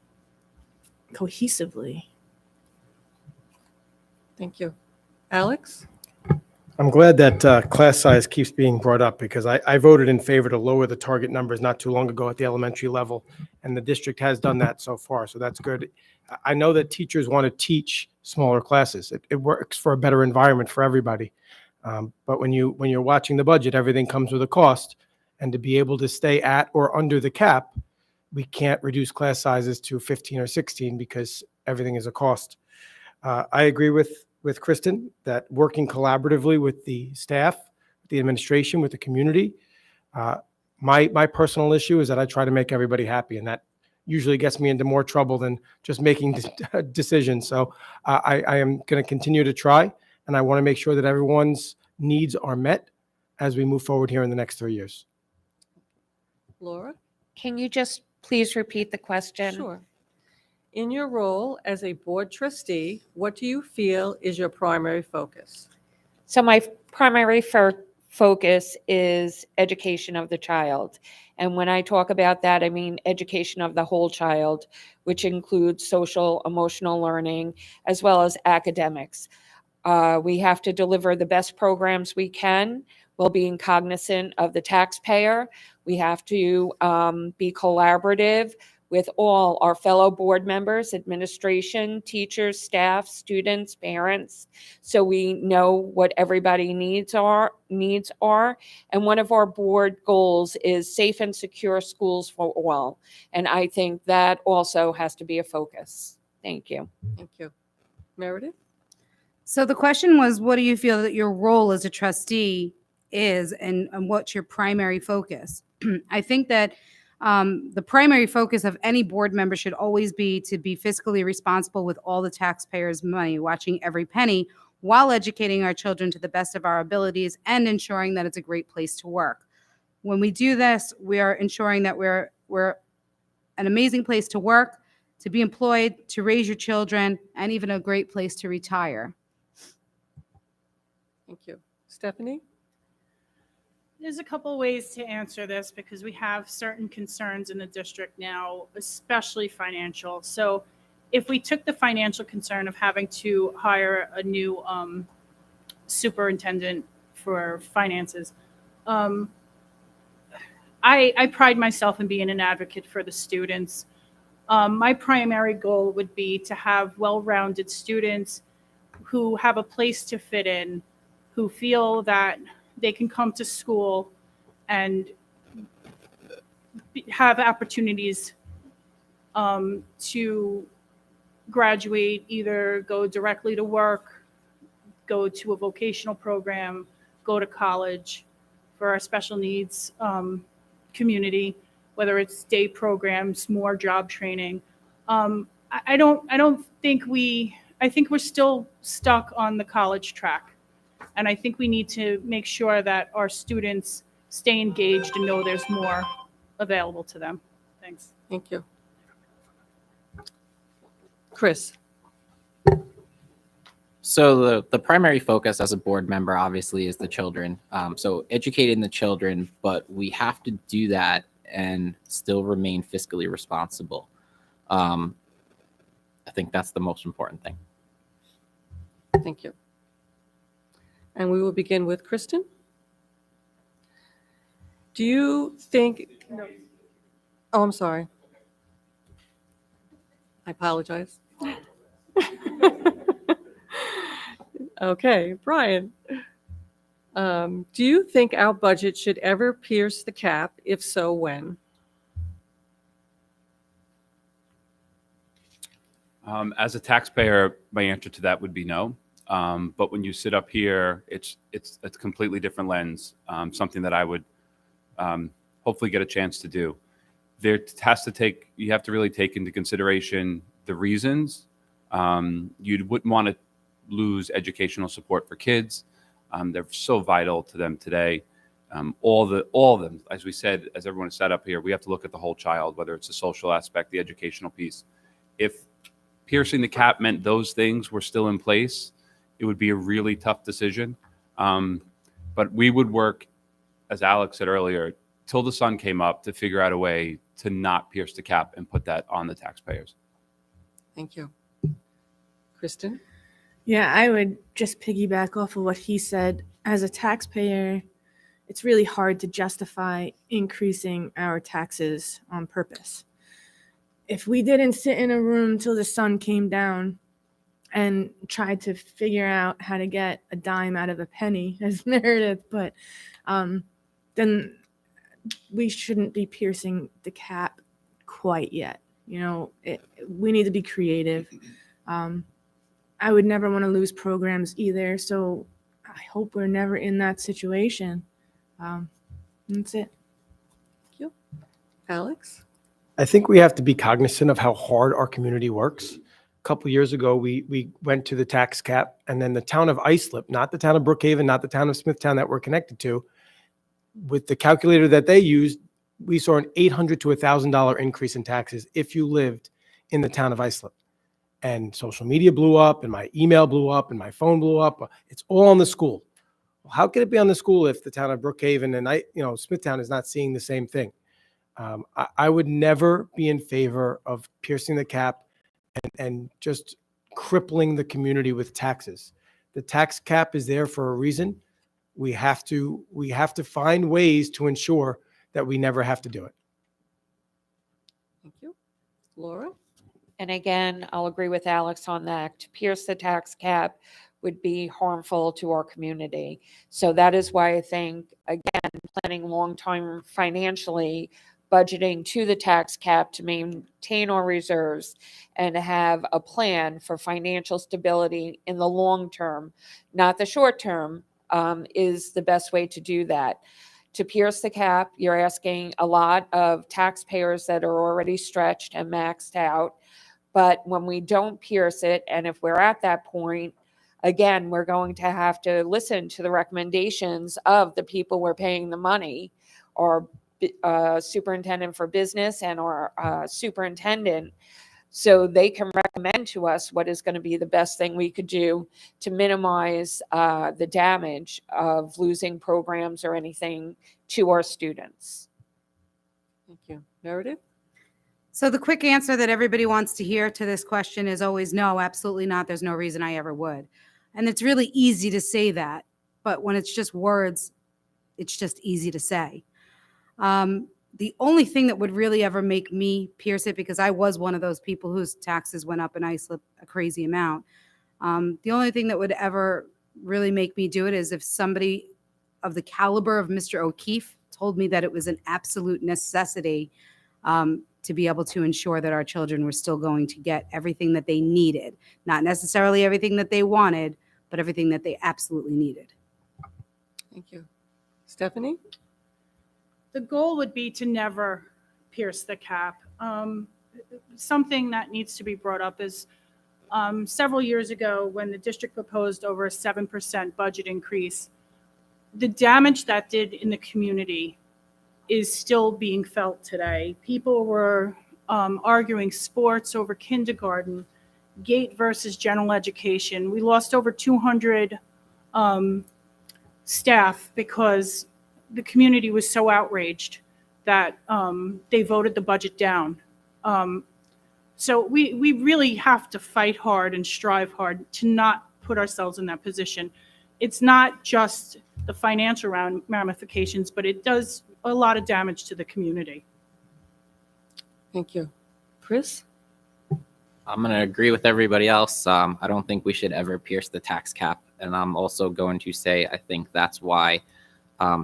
cohesively? Thank you. Alex? I'm glad that class size keeps being brought up because I voted in favor to lower the target numbers not too long ago at the elementary level, and the district has done that so far, so that's good. I know that teachers want to teach smaller classes. It works for a better environment for everybody. But when you're watching the budget, everything comes with a cost, and to be able to stay at or under the cap, we can't reduce class sizes to 15 or 16 because everything is a cost. I agree with Kristen that working collaboratively with the staff, the administration, with the community. My personal issue is that I try to make everybody happy, and that usually gets me into more trouble than just making decisions. So I am going to continue to try, and I want to make sure that everyone's needs are met as we move forward here in the next 3 years. Laura? Can you just please repeat the question? Sure. In your role as a board trustee, what do you feel is your primary focus? So my primary focus is education of the child. And when I talk about that, I mean education of the whole child, which includes social, emotional learning, as well as academics. We have to deliver the best programs we can while being cognizant of the taxpayer. We have to be collaborative with all our fellow board members, administration, teachers, staff, students, parents, so we know what everybody needs are. And one of our board goals is safe and secure schools for all. And I think that also has to be a focus. Thank you. Thank you. Meredith? So the question was, what do you feel that your role as a trustee is, and what's your primary focus? I think that the primary focus of any board member should always be to be fiscally responsible with all the taxpayers' money, watching every penny while educating our children to the best of our abilities and ensuring that it's a great place to work. When we do this, we are ensuring that we're an amazing place to work, to be employed, to raise your children, and even a great place to retire. Thank you. Stephanie? There's a couple ways to answer this because we have certain concerns in the district now, especially financial. So if we took the financial concern of having to hire a new superintendent for finances, I pride myself in being an advocate for the students. My primary goal would be to have well-rounded students who have a place to fit in, who feel that they can come to school and have opportunities to graduate, either go directly to work, go to a vocational program, go to college for our special needs community, whether it's day programs, more job training. I think we're still stuck on the college track. And I think we need to make sure that our students stay engaged and know there's more available to them. Thanks. Thank you. Chris? So the primary focus as a board member obviously is the children. So educating the children, but we have to do that and still remain fiscally responsible. I think that's the most important thing. Thank you. And we will begin with Kristen. Do you think, oh, I'm sorry. I apologize. Okay, Brian. Do you think our budget should ever pierce the cap? If so, when? As a taxpayer, my answer to that would be no. But when you sit up here, it's a completely different lens, something that I would hopefully get a chance to do. You have to really take into consideration the reasons. You wouldn't want to lose educational support for kids. They're so vital to them today. All of them, as we said, as everyone sat up here, we have to look at the whole child, whether it's the social aspect, the educational piece. If piercing the cap meant those things were still in place, it would be a really tough decision. But we would work, as Alex said earlier, till the sun came up to figure out a way to not pierce the cap and put that on the taxpayers. Thank you. Kristen? Yeah, I would just piggyback off of what he said. As a taxpayer, it's really hard to justify increasing our taxes on purpose. If we didn't sit in a room till the sun came down and tried to figure out how to get a dime out of a penny, as Meredith put, then we shouldn't be piercing the cap quite yet. You know, we need to be creative. I would never want to lose programs either, so I hope we're never in that situation. That's it. Thank you. Alex? I think we have to be cognizant of how hard our community works. A couple years ago, we went to the tax cap, and then the town of Islip, not the town of Brookhaven, not the town of Smithtown that we're connected to, with the calculator that they used, we saw an $800 to $1,000 increase in taxes if you lived in the town of Islip. And social media blew up, and my email blew up, and my phone blew up. It's all on the school. Well, how can it be on the school if the town of Brookhaven and Smithtown is not seeing the same thing? I would never be in favor of piercing the cap and just crippling the community with taxes. The tax cap is there for a reason. We have to find ways to ensure that we never have to do it. Thank you. Laura? And again, I'll agree with Alex on that. To pierce the tax cap would be harmful to our community. So that is why I think, again, planning long-term financially, budgeting to the tax cap to maintain our reserves and have a plan for financial stability in the long term, not the short term, is the best way to do that. To pierce the cap, you're asking a lot of taxpayers that are already stretched and maxed out. But when we don't pierce it, and if we're at that point, again, we're going to have to listen to the recommendations of the people we're paying the money, our superintendent for business and our superintendent, so they can recommend to us what is going to be the best thing we could do to minimize the damage of losing programs or anything to our students. Thank you. Meredith? So the quick answer that everybody wants to hear to this question is always no, absolutely not. There's no reason I ever would. And it's really easy to say that, but when it's just words, it's just easy to say. The only thing that would really ever make me pierce it, because I was one of those people whose taxes went up and I slipped a crazy amount. The only thing that would ever really make me do it is if somebody of the caliber of Mr. O'Keefe told me that it was an absolute necessity to be able to ensure that our children were still going to get everything that they needed. Not necessarily everything that they wanted, but everything that they absolutely needed. Thank you. Stephanie? The goal would be to never pierce the cap. Something that needs to be brought up is several years ago when the district proposed over a 7% budget increase, the damage that did in the community is still being felt today. People were arguing sports over kindergarten, GATE versus general education. We lost over 200 staff because the community was so outraged that they voted the budget down. So we really have to fight hard and strive hard to not put ourselves in that position. It's not just the financial ramifications, but it does a lot of damage to the community. Thank you. Chris? I'm going to agree with everybody else. I don't think we should ever pierce the tax cap. And I'm also going to say I think that's why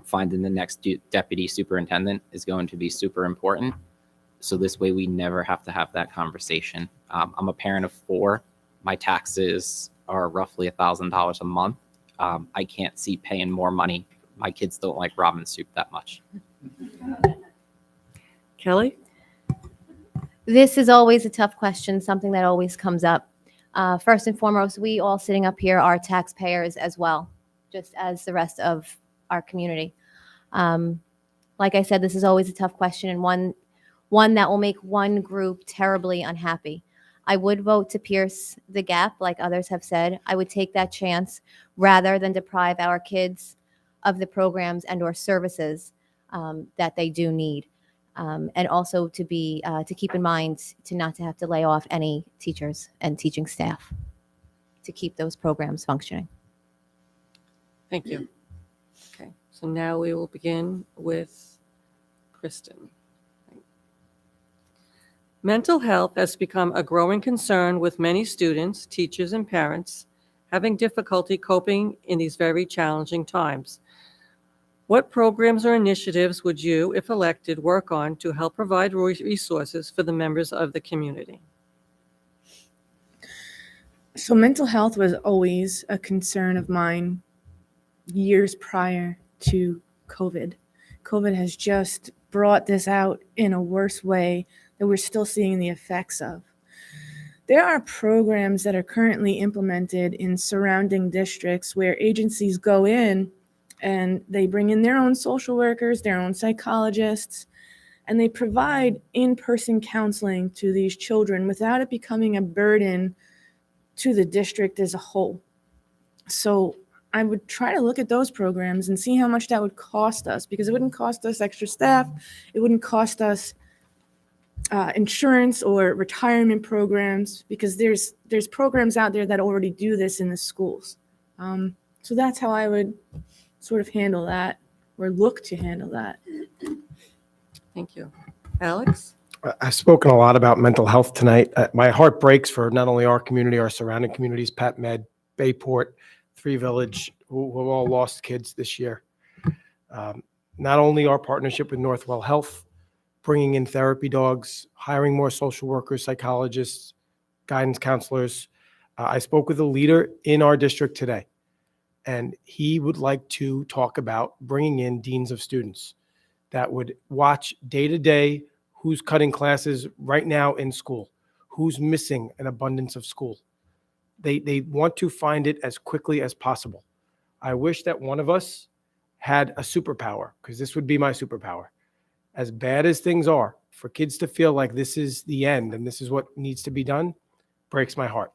finding the next deputy superintendent is going to be super important. So this way we never have to have that conversation. I'm a parent of 4. My taxes are roughly $1,000 a month. I can't see paying more money. My kids don't like ramen soup that much. Kelly? This is always a tough question, something that always comes up. First and foremost, we all sitting up here are taxpayers as well, just as the rest of our community. Like I said, this is always a tough question and one that will make one group terribly unhappy. I would vote to pierce the gap, like others have said. I would take that chance rather than deprive our kids of the programs and or services that they do need. And also to keep in mind to not to have to lay off any teachers and teaching staff to keep those programs functioning. Thank you. Okay, so now we will begin with Kristen. Mental health has become a growing concern with many students, teachers, and parents having difficulty coping in these very challenging times. What programs or initiatives would you, if elected, work on to help provide resources for the members of the community? So mental health was always a concern of mine years prior to COVID. COVID has just brought this out in a worse way that we're still seeing the effects of. There are programs that are currently implemented in surrounding districts where agencies go in and they bring in their own social workers, their own psychologists, and they provide in-person counseling to these children without it becoming a burden to the district as a whole. So I would try to look at those programs and see how much that would cost us, because it wouldn't cost us extra staff, it wouldn't cost us insurance or retirement programs, because there's programs out there that already do this in the schools. So that's how I would sort of handle that, or look to handle that. Thank you. Alex? I've spoken a lot about mental health tonight. My heart breaks for not only our community, our surrounding communities, Pat Med, Bayport, Three Village, who all lost kids this year. Not only our partnership with Northwell Health, bringing in therapy dogs, hiring more social workers, psychologists, guidance counselors. I spoke with a leader in our district today, and he would like to talk about bringing in deans of students that would watch day to day who's cutting classes right now in school, who's missing an abundance of school. They want to find it as quickly as possible. I wish that one of us had a superpower, because this would be my superpower. As bad as things are, for kids to feel like this is the end and this is what needs to be done breaks my heart.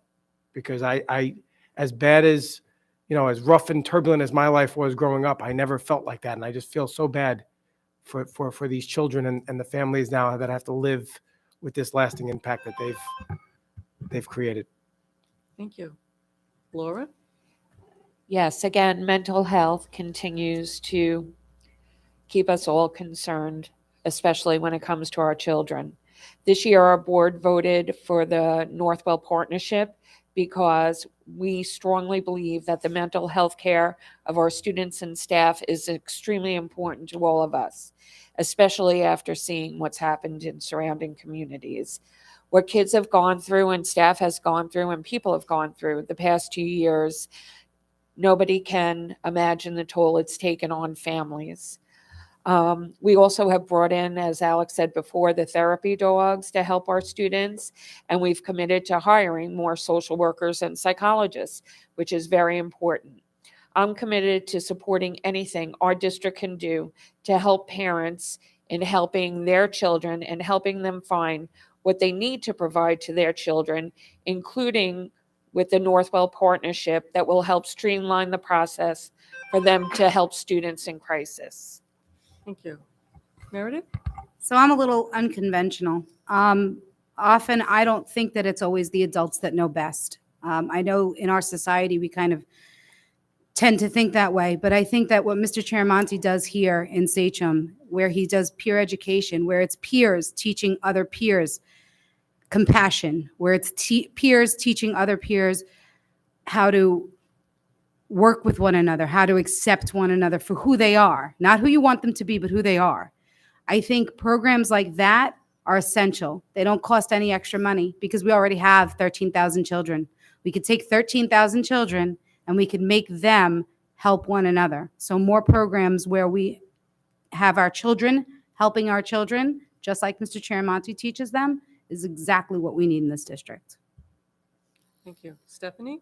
Because I as bad as, as rough and turbulent as my life was growing up, I never felt like that. And I just feel so bad for these children and the families now that have to live with this lasting impact that they've created. Thank you. Laura? Yes, again, mental health continues to keep us all concerned, especially when it comes to our children. This year, our board voted for the Northwell Partnership because we strongly believe that the mental health care of our students and staff is extremely important to all of us, especially after seeing what's happened in surrounding communities. What kids have gone through and staff has gone through and people have gone through the past 2 years, nobody can imagine the toll it's taken on families. We also have brought in, as Alex said before, the therapy dogs to help our students, and we've committed to hiring more social workers and psychologists, which is very important. I'm committed to supporting anything our district can do to help parents in helping their children and helping them find what they need to provide to their children, including with the Northwell Partnership that will help streamline the process for them to help students in crisis. Thank you. Meredith? So I'm a little unconventional. Often I don't think that it's always the adults that know best. I know in our society we kind of tend to think that way, but I think that what Mr. Chiaramonte does here in Sachem, where he does peer education, where it's peers teaching other peers compassion, where it's peers teaching other peers how to work with one another, how to accept one another for who they are, not who you want them to be, but who they are. I think programs like that are essential. They don't cost any extra money because we already have 13,000 children. We could take 13,000 children and we could make them help one another. So more programs where we have our children helping our children, just like Mr. Chiaramonte teaches them, is exactly what we need in this district. Thank you. Stephanie?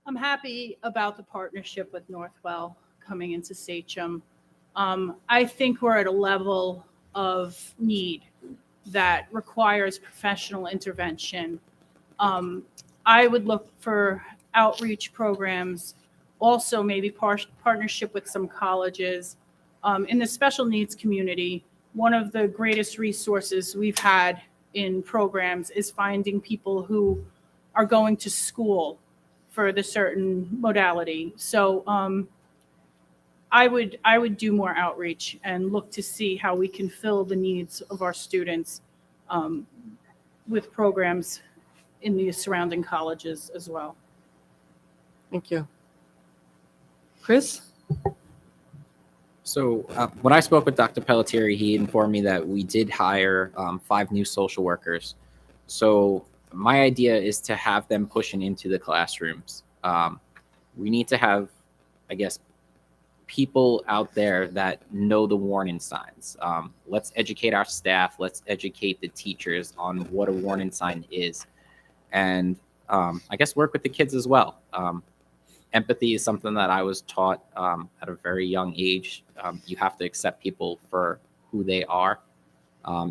I'm happy about the partnership with Northwell coming into Sachem. I think we're at a level of need that requires professional intervention. I would look for outreach programs, also maybe partnership with some colleges. In the special needs community, one of the greatest resources we've had in programs is finding people who are going to school for the certain modality. So I would do more outreach and look to see how we can fill the needs of our students with programs in the surrounding colleges as well. Thank you. Chris? So when I spoke with Dr. Pelletieri, he informed me that we did hire 5 new social workers. So my idea is to have them pushing into the classrooms. We need to have, I guess, people out there that know the warning signs. Let's educate our staff. Let's educate the teachers on what a warning sign is. And I guess work with the kids as well. Empathy is something that I was taught at a very young age. You have to accept people for who they are.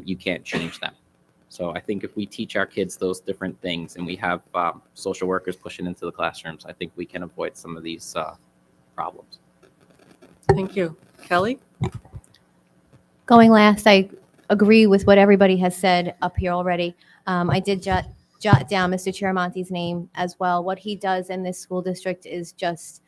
You can't change them. So I think if we teach our kids those different things and we have social workers pushing into the classrooms, I think we can avoid some of these problems. Thank you. Kelly? Going last, I agree with what everybody has said up here already. I did jot down Mr. Chiaramonte's name as well. What he does in this school district is just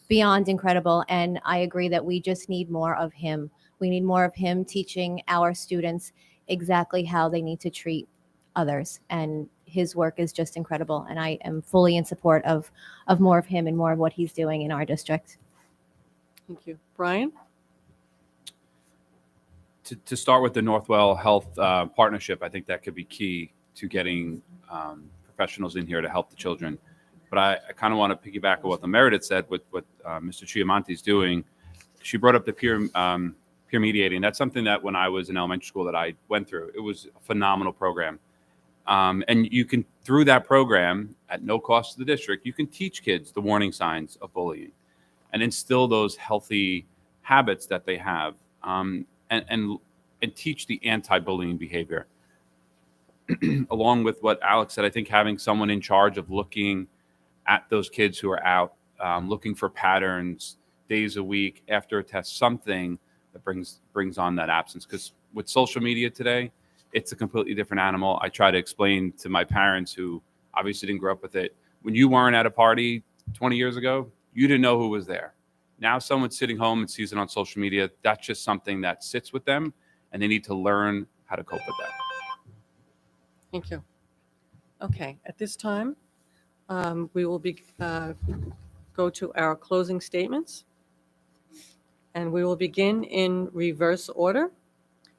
beyond incredible, and I agree that we just need more of him. We need more of him teaching our students exactly how they need to treat others, and his work is just incredible, and I am fully in support of more of him and more of what he's doing in our district. Thank you. Brian? To start with the Northwell Health partnership, I think that could be key to getting professionals in here to help the children. But I kind of want to piggyback on what the Meredith said with what Mr. Chiaramonte is doing. She brought up the peer mediating. That's something that when I was in elementary school that I went through, it was a phenomenal program. And you can, through that program, at no cost to the district, you can teach kids the warning signs of bullying. and instill those healthy habits that they have, and teach the anti-bullying behavior. Along with what Alex said, I think having someone in charge of looking at those kids who are out, looking for patterns, days a week, after a test, something that brings on that absence. Because with social media today, it's a completely different animal. I try to explain to my parents, who obviously didn't grow up with it, when you weren't at a party 20 years ago, you didn't know who was there. Now someone's sitting home and sees it on social media. That's just something that sits with them, and they need to learn how to cope with that. Thank you. Okay, at this time, we will go to our closing statements. And we will begin in reverse order.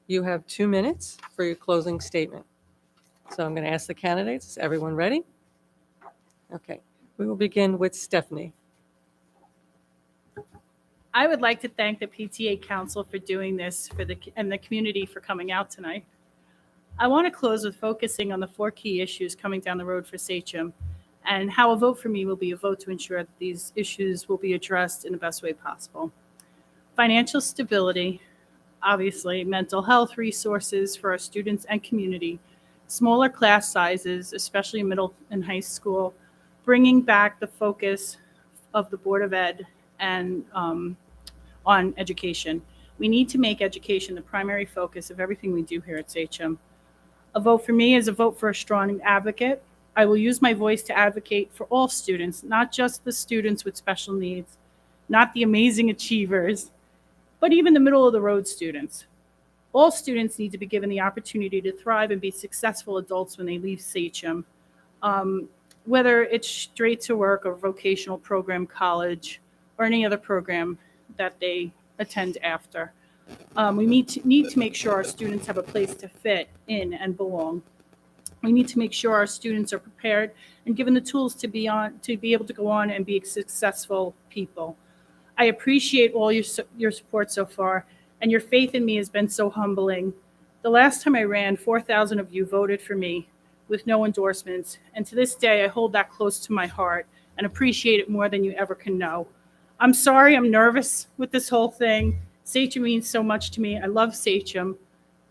You have 2 minutes for your closing statement. So I'm going to ask the candidates, is everyone ready? Okay, we will begin with Stephanie. I would like to thank the PTA Council for doing this and the community for coming out tonight. I want to close with focusing on the 4 key issues coming down the road for Sachem, and how a vote for me will be a vote to ensure that these issues will be addressed in the best way possible. Financial stability, obviously, mental health resources for our students and community, smaller class sizes, especially in middle and high school, bringing back the focus of the Board of Ed and on education. We need to make education the primary focus of everything we do here at Sachem. A vote for me is a vote for a strong advocate. I will use my voice to advocate for all students, not just the students with special needs, not the amazing achievers, but even the middle of the road students. All students need to be given the opportunity to thrive and be successful adults when they leave Sachem, whether it's straight to work or vocational program, college, or any other program that they attend after. We need to make sure our students have a place to fit in and belong. We need to make sure our students are prepared and given the tools to be able to go on and be successful people. I appreciate all your support so far, and your faith in me has been so humbling. The last time I ran, 4,000 of you voted for me with no endorsements, and to this day, I hold that close to my heart and appreciate it more than you ever can know. I'm sorry, I'm nervous with this whole thing. Sachem means so much to me. I love Sachem.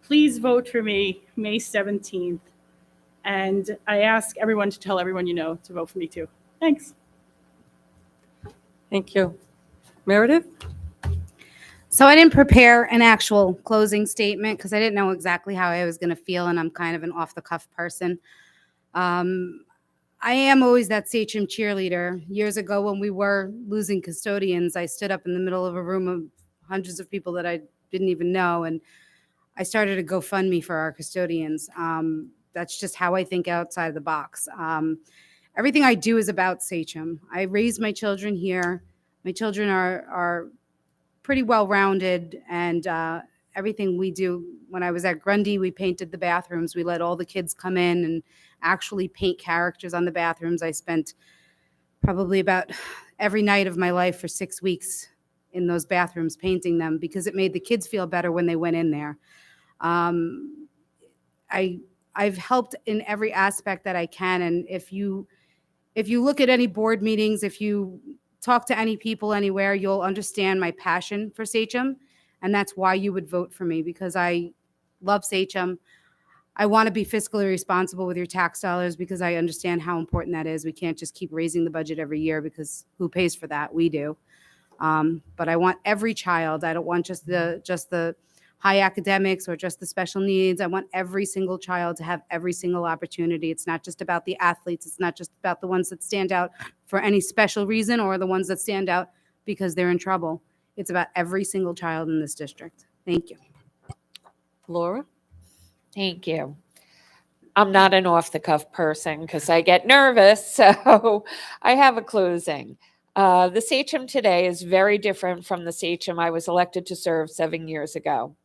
Please vote for me May 17th. And I ask everyone to tell everyone you know to vote for me too. Thanks. Thank you. Meredith? So I didn't prepare an actual closing statement because I didn't know exactly how I was going to feel, and I'm kind of an off-the-cuff person. I am always that Sachem cheerleader. Years ago when we were losing custodians, I stood up in the middle of a room of hundreds of people that I didn't even know, and I started a GoFundMe for our custodians. That's just how I think outside the box. Everything I do is about Sachem. I raise my children here. My children are pretty well-rounded, and everything we do. When I was at Grundy, we painted the bathrooms. We let all the kids come in and actually paint characters on the bathrooms. I spent probably about every night of my life for 6 weeks in those bathrooms painting them because it made the kids feel better when they went in there. I've helped in every aspect that I can, and if you look at any board meetings, if you talk to any people anywhere, you'll understand my passion for Sachem, and that's why you would vote for me, because I love Sachem. I want to be fiscally responsible with your tax dollars because I understand how important that is. We can't just keep raising the budget every year because who pays for that? We do. But I want every child. I don't want just the high academics or just the special needs. I want every single child to have every single opportunity. It's not just about the athletes. It's not just about the ones that stand out for any special reason or the ones that stand out because they're in trouble. It's about every single child in this district. Thank you. Laura? Thank you. I'm not an off-the-cuff person because I get nervous, so I have a closing. The Sachem today is very different from the Sachem I was elected to serve 7 years ago.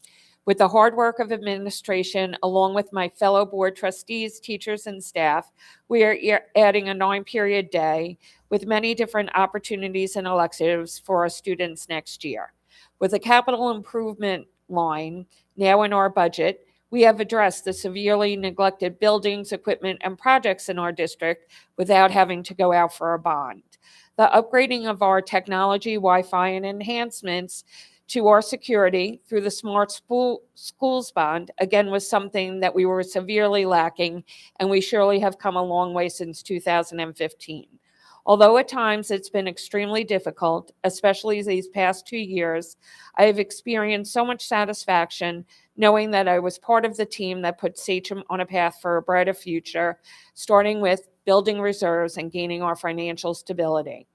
With the hard work of administration, along with my fellow board trustees, teachers, and staff, we are adding a 9-period day with many different opportunities and electives for our students next year. With a capital improvement line now in our budget, We have addressed the severely neglected buildings, equipment, and projects in our district without having to go out for a bond. The upgrading of our technology, Wi-Fi, and enhancements to our security through the Smart Schools Bond, again, was something that we were severely lacking, and we surely have come a long way since 2015. Although at times it's been extremely difficult, especially these past 2 years, I have experienced so much satisfaction knowing that I was part of the team that put Sachem on a path for a brighter future, starting with building reserves and gaining our financial stability.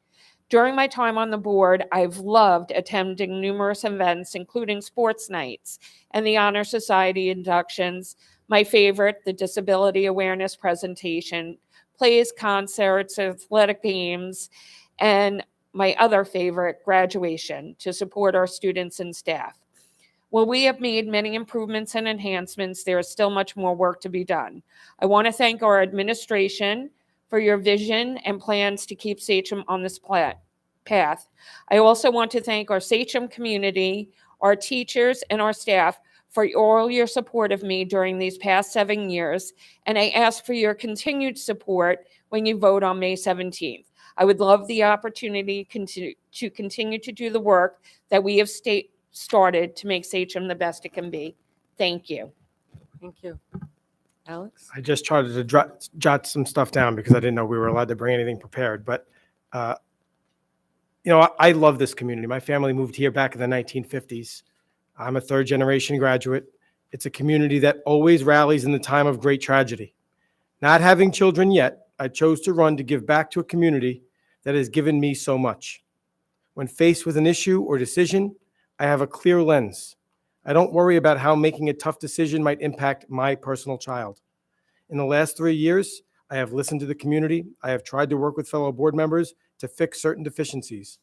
During my time on the board, I've loved attending numerous events, including sports nights and the Honor Society inductions. My favorite, the Disability Awareness presentation, plays, concerts, athletic games, and my other favorite, graduation, to support our students and staff. While we have made many improvements and enhancements, there is still much more work to be done. I want to thank our administration for your vision and plans to keep Sachem on this path. I also want to thank our Sachem community, our teachers, and our staff for all your support of me during these past 7 years, and I ask for your continued support when you vote on May 17th. I would love the opportunity to continue to do the work that we have started to make Sachem the best it can be. Thank you. Thank you. Alex? I just tried to jot some stuff down because I didn't know we were allowed to bring anything prepared. But, I love this community. My family moved here back in the 1950s. I'm a third-generation graduate. It's a community that always rallies in the time of great tragedy. Not having children yet, I chose to run to give back to a community that has given me so much. When faced with an issue or decision, I have a clear lens. I don't worry about how making a tough decision might impact my personal child. In the last 3 years, I have listened to the community. I have tried to work with fellow board members to fix certain deficiencies.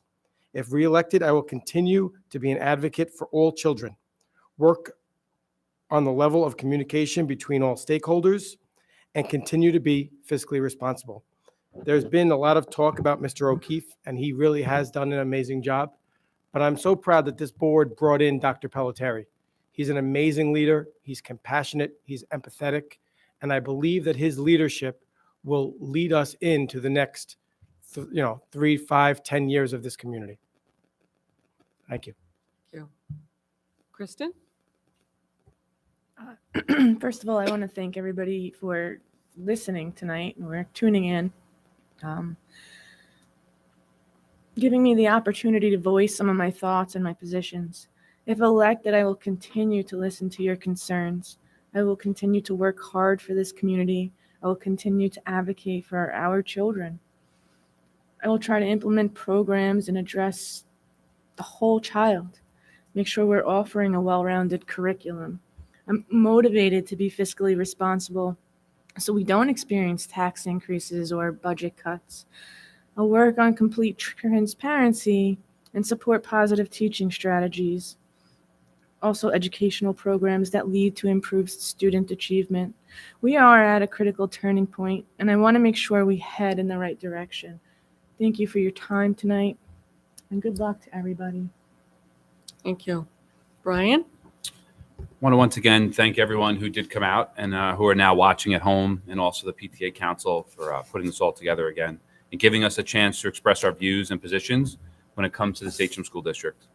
If reelected, I will continue to be an advocate for all children, work on the level of communication between all stakeholders, and continue to be fiscally responsible. There's been a lot of talk about Mr. O'Keefe, and he really has done an amazing job. But I'm so proud that this board brought in Dr. Pelletieri. He's an amazing leader. He's compassionate. He's empathetic. And I believe that his leadership will lead us into the next 3, 5, 10 years of this community. Thank you. Thank you. Kristen? First of all, I want to thank everybody for listening tonight or tuning in, giving me the opportunity to voice some of my thoughts and my positions. If elected, I will continue to listen to your concerns. I will continue to work hard for this community. I will continue to advocate for our children. I will try to implement programs and address the whole child. Make sure we're offering a well-rounded curriculum. I'm motivated to be fiscally responsible so we don't experience tax increases or budget cuts. I'll work on complete transparency and support positive teaching strategies. Also, educational programs that lead to improved student achievement. We are at a critical turning point, and I want to make sure we head in the right direction. Thank you for your time tonight, and good luck to everybody. Thank you. Brian? I want to once again thank everyone who did come out and who are now watching at home, and also the PTA Council for putting this all together again and giving us a chance to express our views and positions when it comes to the Sachem School District.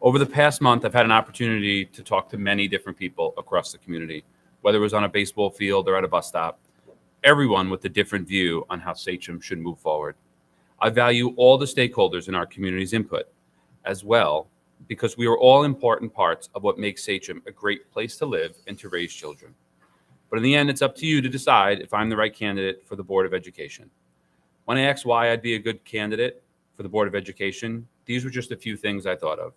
Over the past month, I've had an opportunity to talk to many different people across the community, whether it was on a baseball field or at a bus stop, everyone with a different view on how Sachem should move forward. I value all the stakeholders in our community's input as well, because we are all important parts of what makes Sachem a great place to live and to raise children. But in the end, it's up to you to decide if I'm the right candidate for the Board of Education. When I asked why I'd be a good candidate for the Board of Education, these were just a few things I thought of.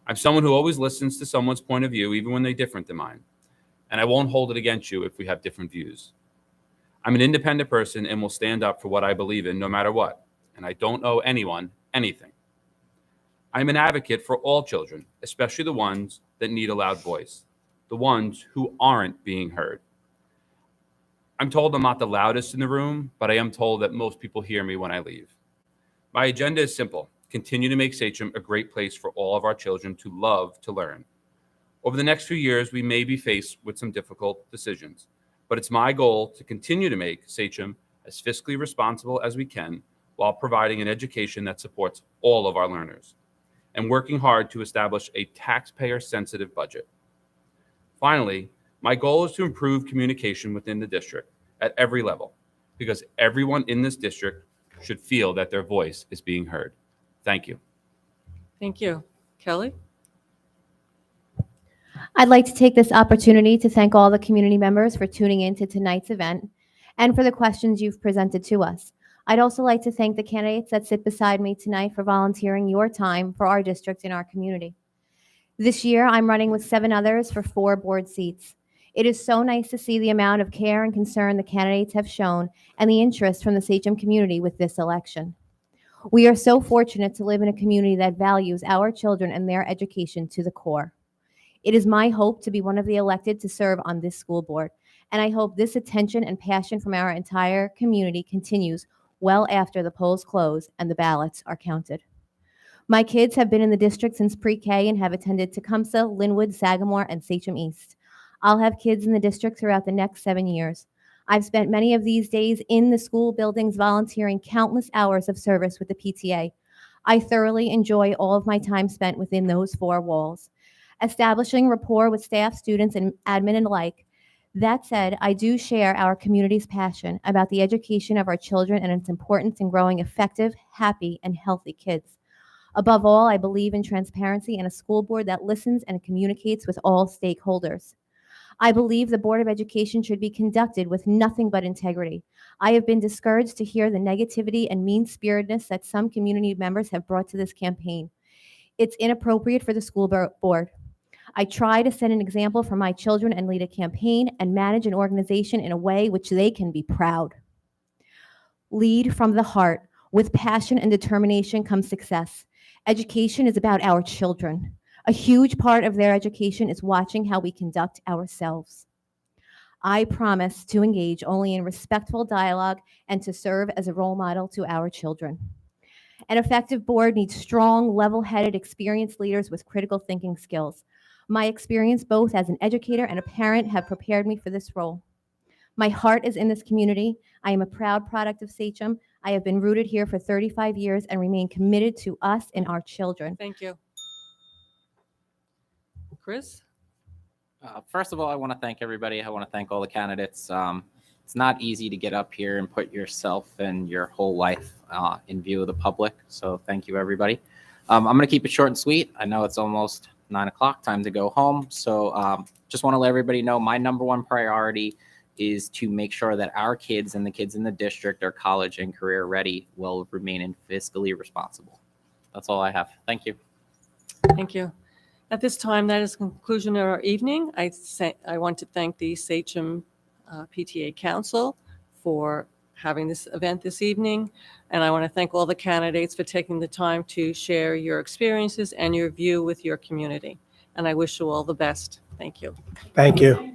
I'm someone who always listens to someone's point of view, even when they're different than mine. And I won't hold it against you if we have different views. I'm an independent person and will stand up for what I believe in no matter what. And I don't owe anyone anything. I'm an advocate for all children, especially the ones that need a loud voice, the ones who aren't being heard. I'm told I'm not the loudest in the room, but I am told that most people hear me when I leave. My agenda is simple. Continue to make Sachem a great place for all of our children to love to learn. Over the next few years, we may be faced with some difficult decisions, but it's my goal to continue to make Sachem as fiscally responsible as we can while providing an education that supports all of our learners and working hard to establish a taxpayer-sensitive budget. Finally, my goal is to improve communication within the district at every level, because everyone in this district should feel that their voice is being heard. Thank you. Thank you. Kelly? I'd like to take this opportunity to thank all the community members for tuning in to tonight's event and for the questions you've presented to us. I'd also like to thank the candidates that sit beside me tonight for volunteering your time for our district and our community. This year, I'm running with 7 others for 4 board seats. It is so nice to see the amount of care and concern the candidates have shown and the interest from the Sachem community with this election. We are so fortunate to live in a community that values our children and their education to the core. It is my hope to be one of the elected to serve on this school board, and I hope this attention and passion from our entire community continues well after the polls close and the ballots are counted. My kids have been in the district since pre-K and have attended Tecumseh, Linwood, Sagamore, and Sachem East. I'll have kids in the district throughout the next 7 years. I've spent many of these days in the school buildings volunteering countless hours of service with the PTA. I thoroughly enjoy all of my time spent within those 4 walls, establishing rapport with staff, students, and admin alike. That said, I do share our community's passion about the education of our children and its importance in growing effective, happy, and healthy kids. Above all, I believe in transparency and a school board that listens and communicates with all stakeholders. I believe the Board of Education should be conducted with nothing but integrity. I have been discouraged to hear the negativity and mean-spiritedness that some community members have brought to this campaign. It's inappropriate for the school board. I try to set an example for my children and lead a campaign and manage an organization in a way which they can be proud. Lead from the heart. With passion and determination comes success. Education is about our children. A huge part of their education is watching how we conduct ourselves. I promise to engage only in respectful dialogue and to serve as a role model to our children. An effective board needs strong, level-headed, experienced leaders with critical thinking skills. My experience both as an educator and a parent have prepared me for this role. My heart is in this community. I am a proud product of Sachem. I have been rooted here for 35 years and remain committed to us and our children. Thank you. Chris? First of all, I want to thank everybody. I want to thank all the candidates. It's not easy to get up here and put yourself and your whole life in view of the public. So thank you, everybody. I'm going to keep it short and sweet. I know it's almost 9 o'clock, time to go home. So just want to let everybody know my number one priority is to make sure that our kids and the kids in the district are college and career ready while remaining fiscally responsible. That's all I have. Thank you. Thank you. At this time, that is the conclusion of our evening. I want to thank the Sachem PTA Council for having this event this evening, and I want to thank all the candidates for taking the time to share your experiences and your view with your community. And I wish you all the best. Thank you. Thank you.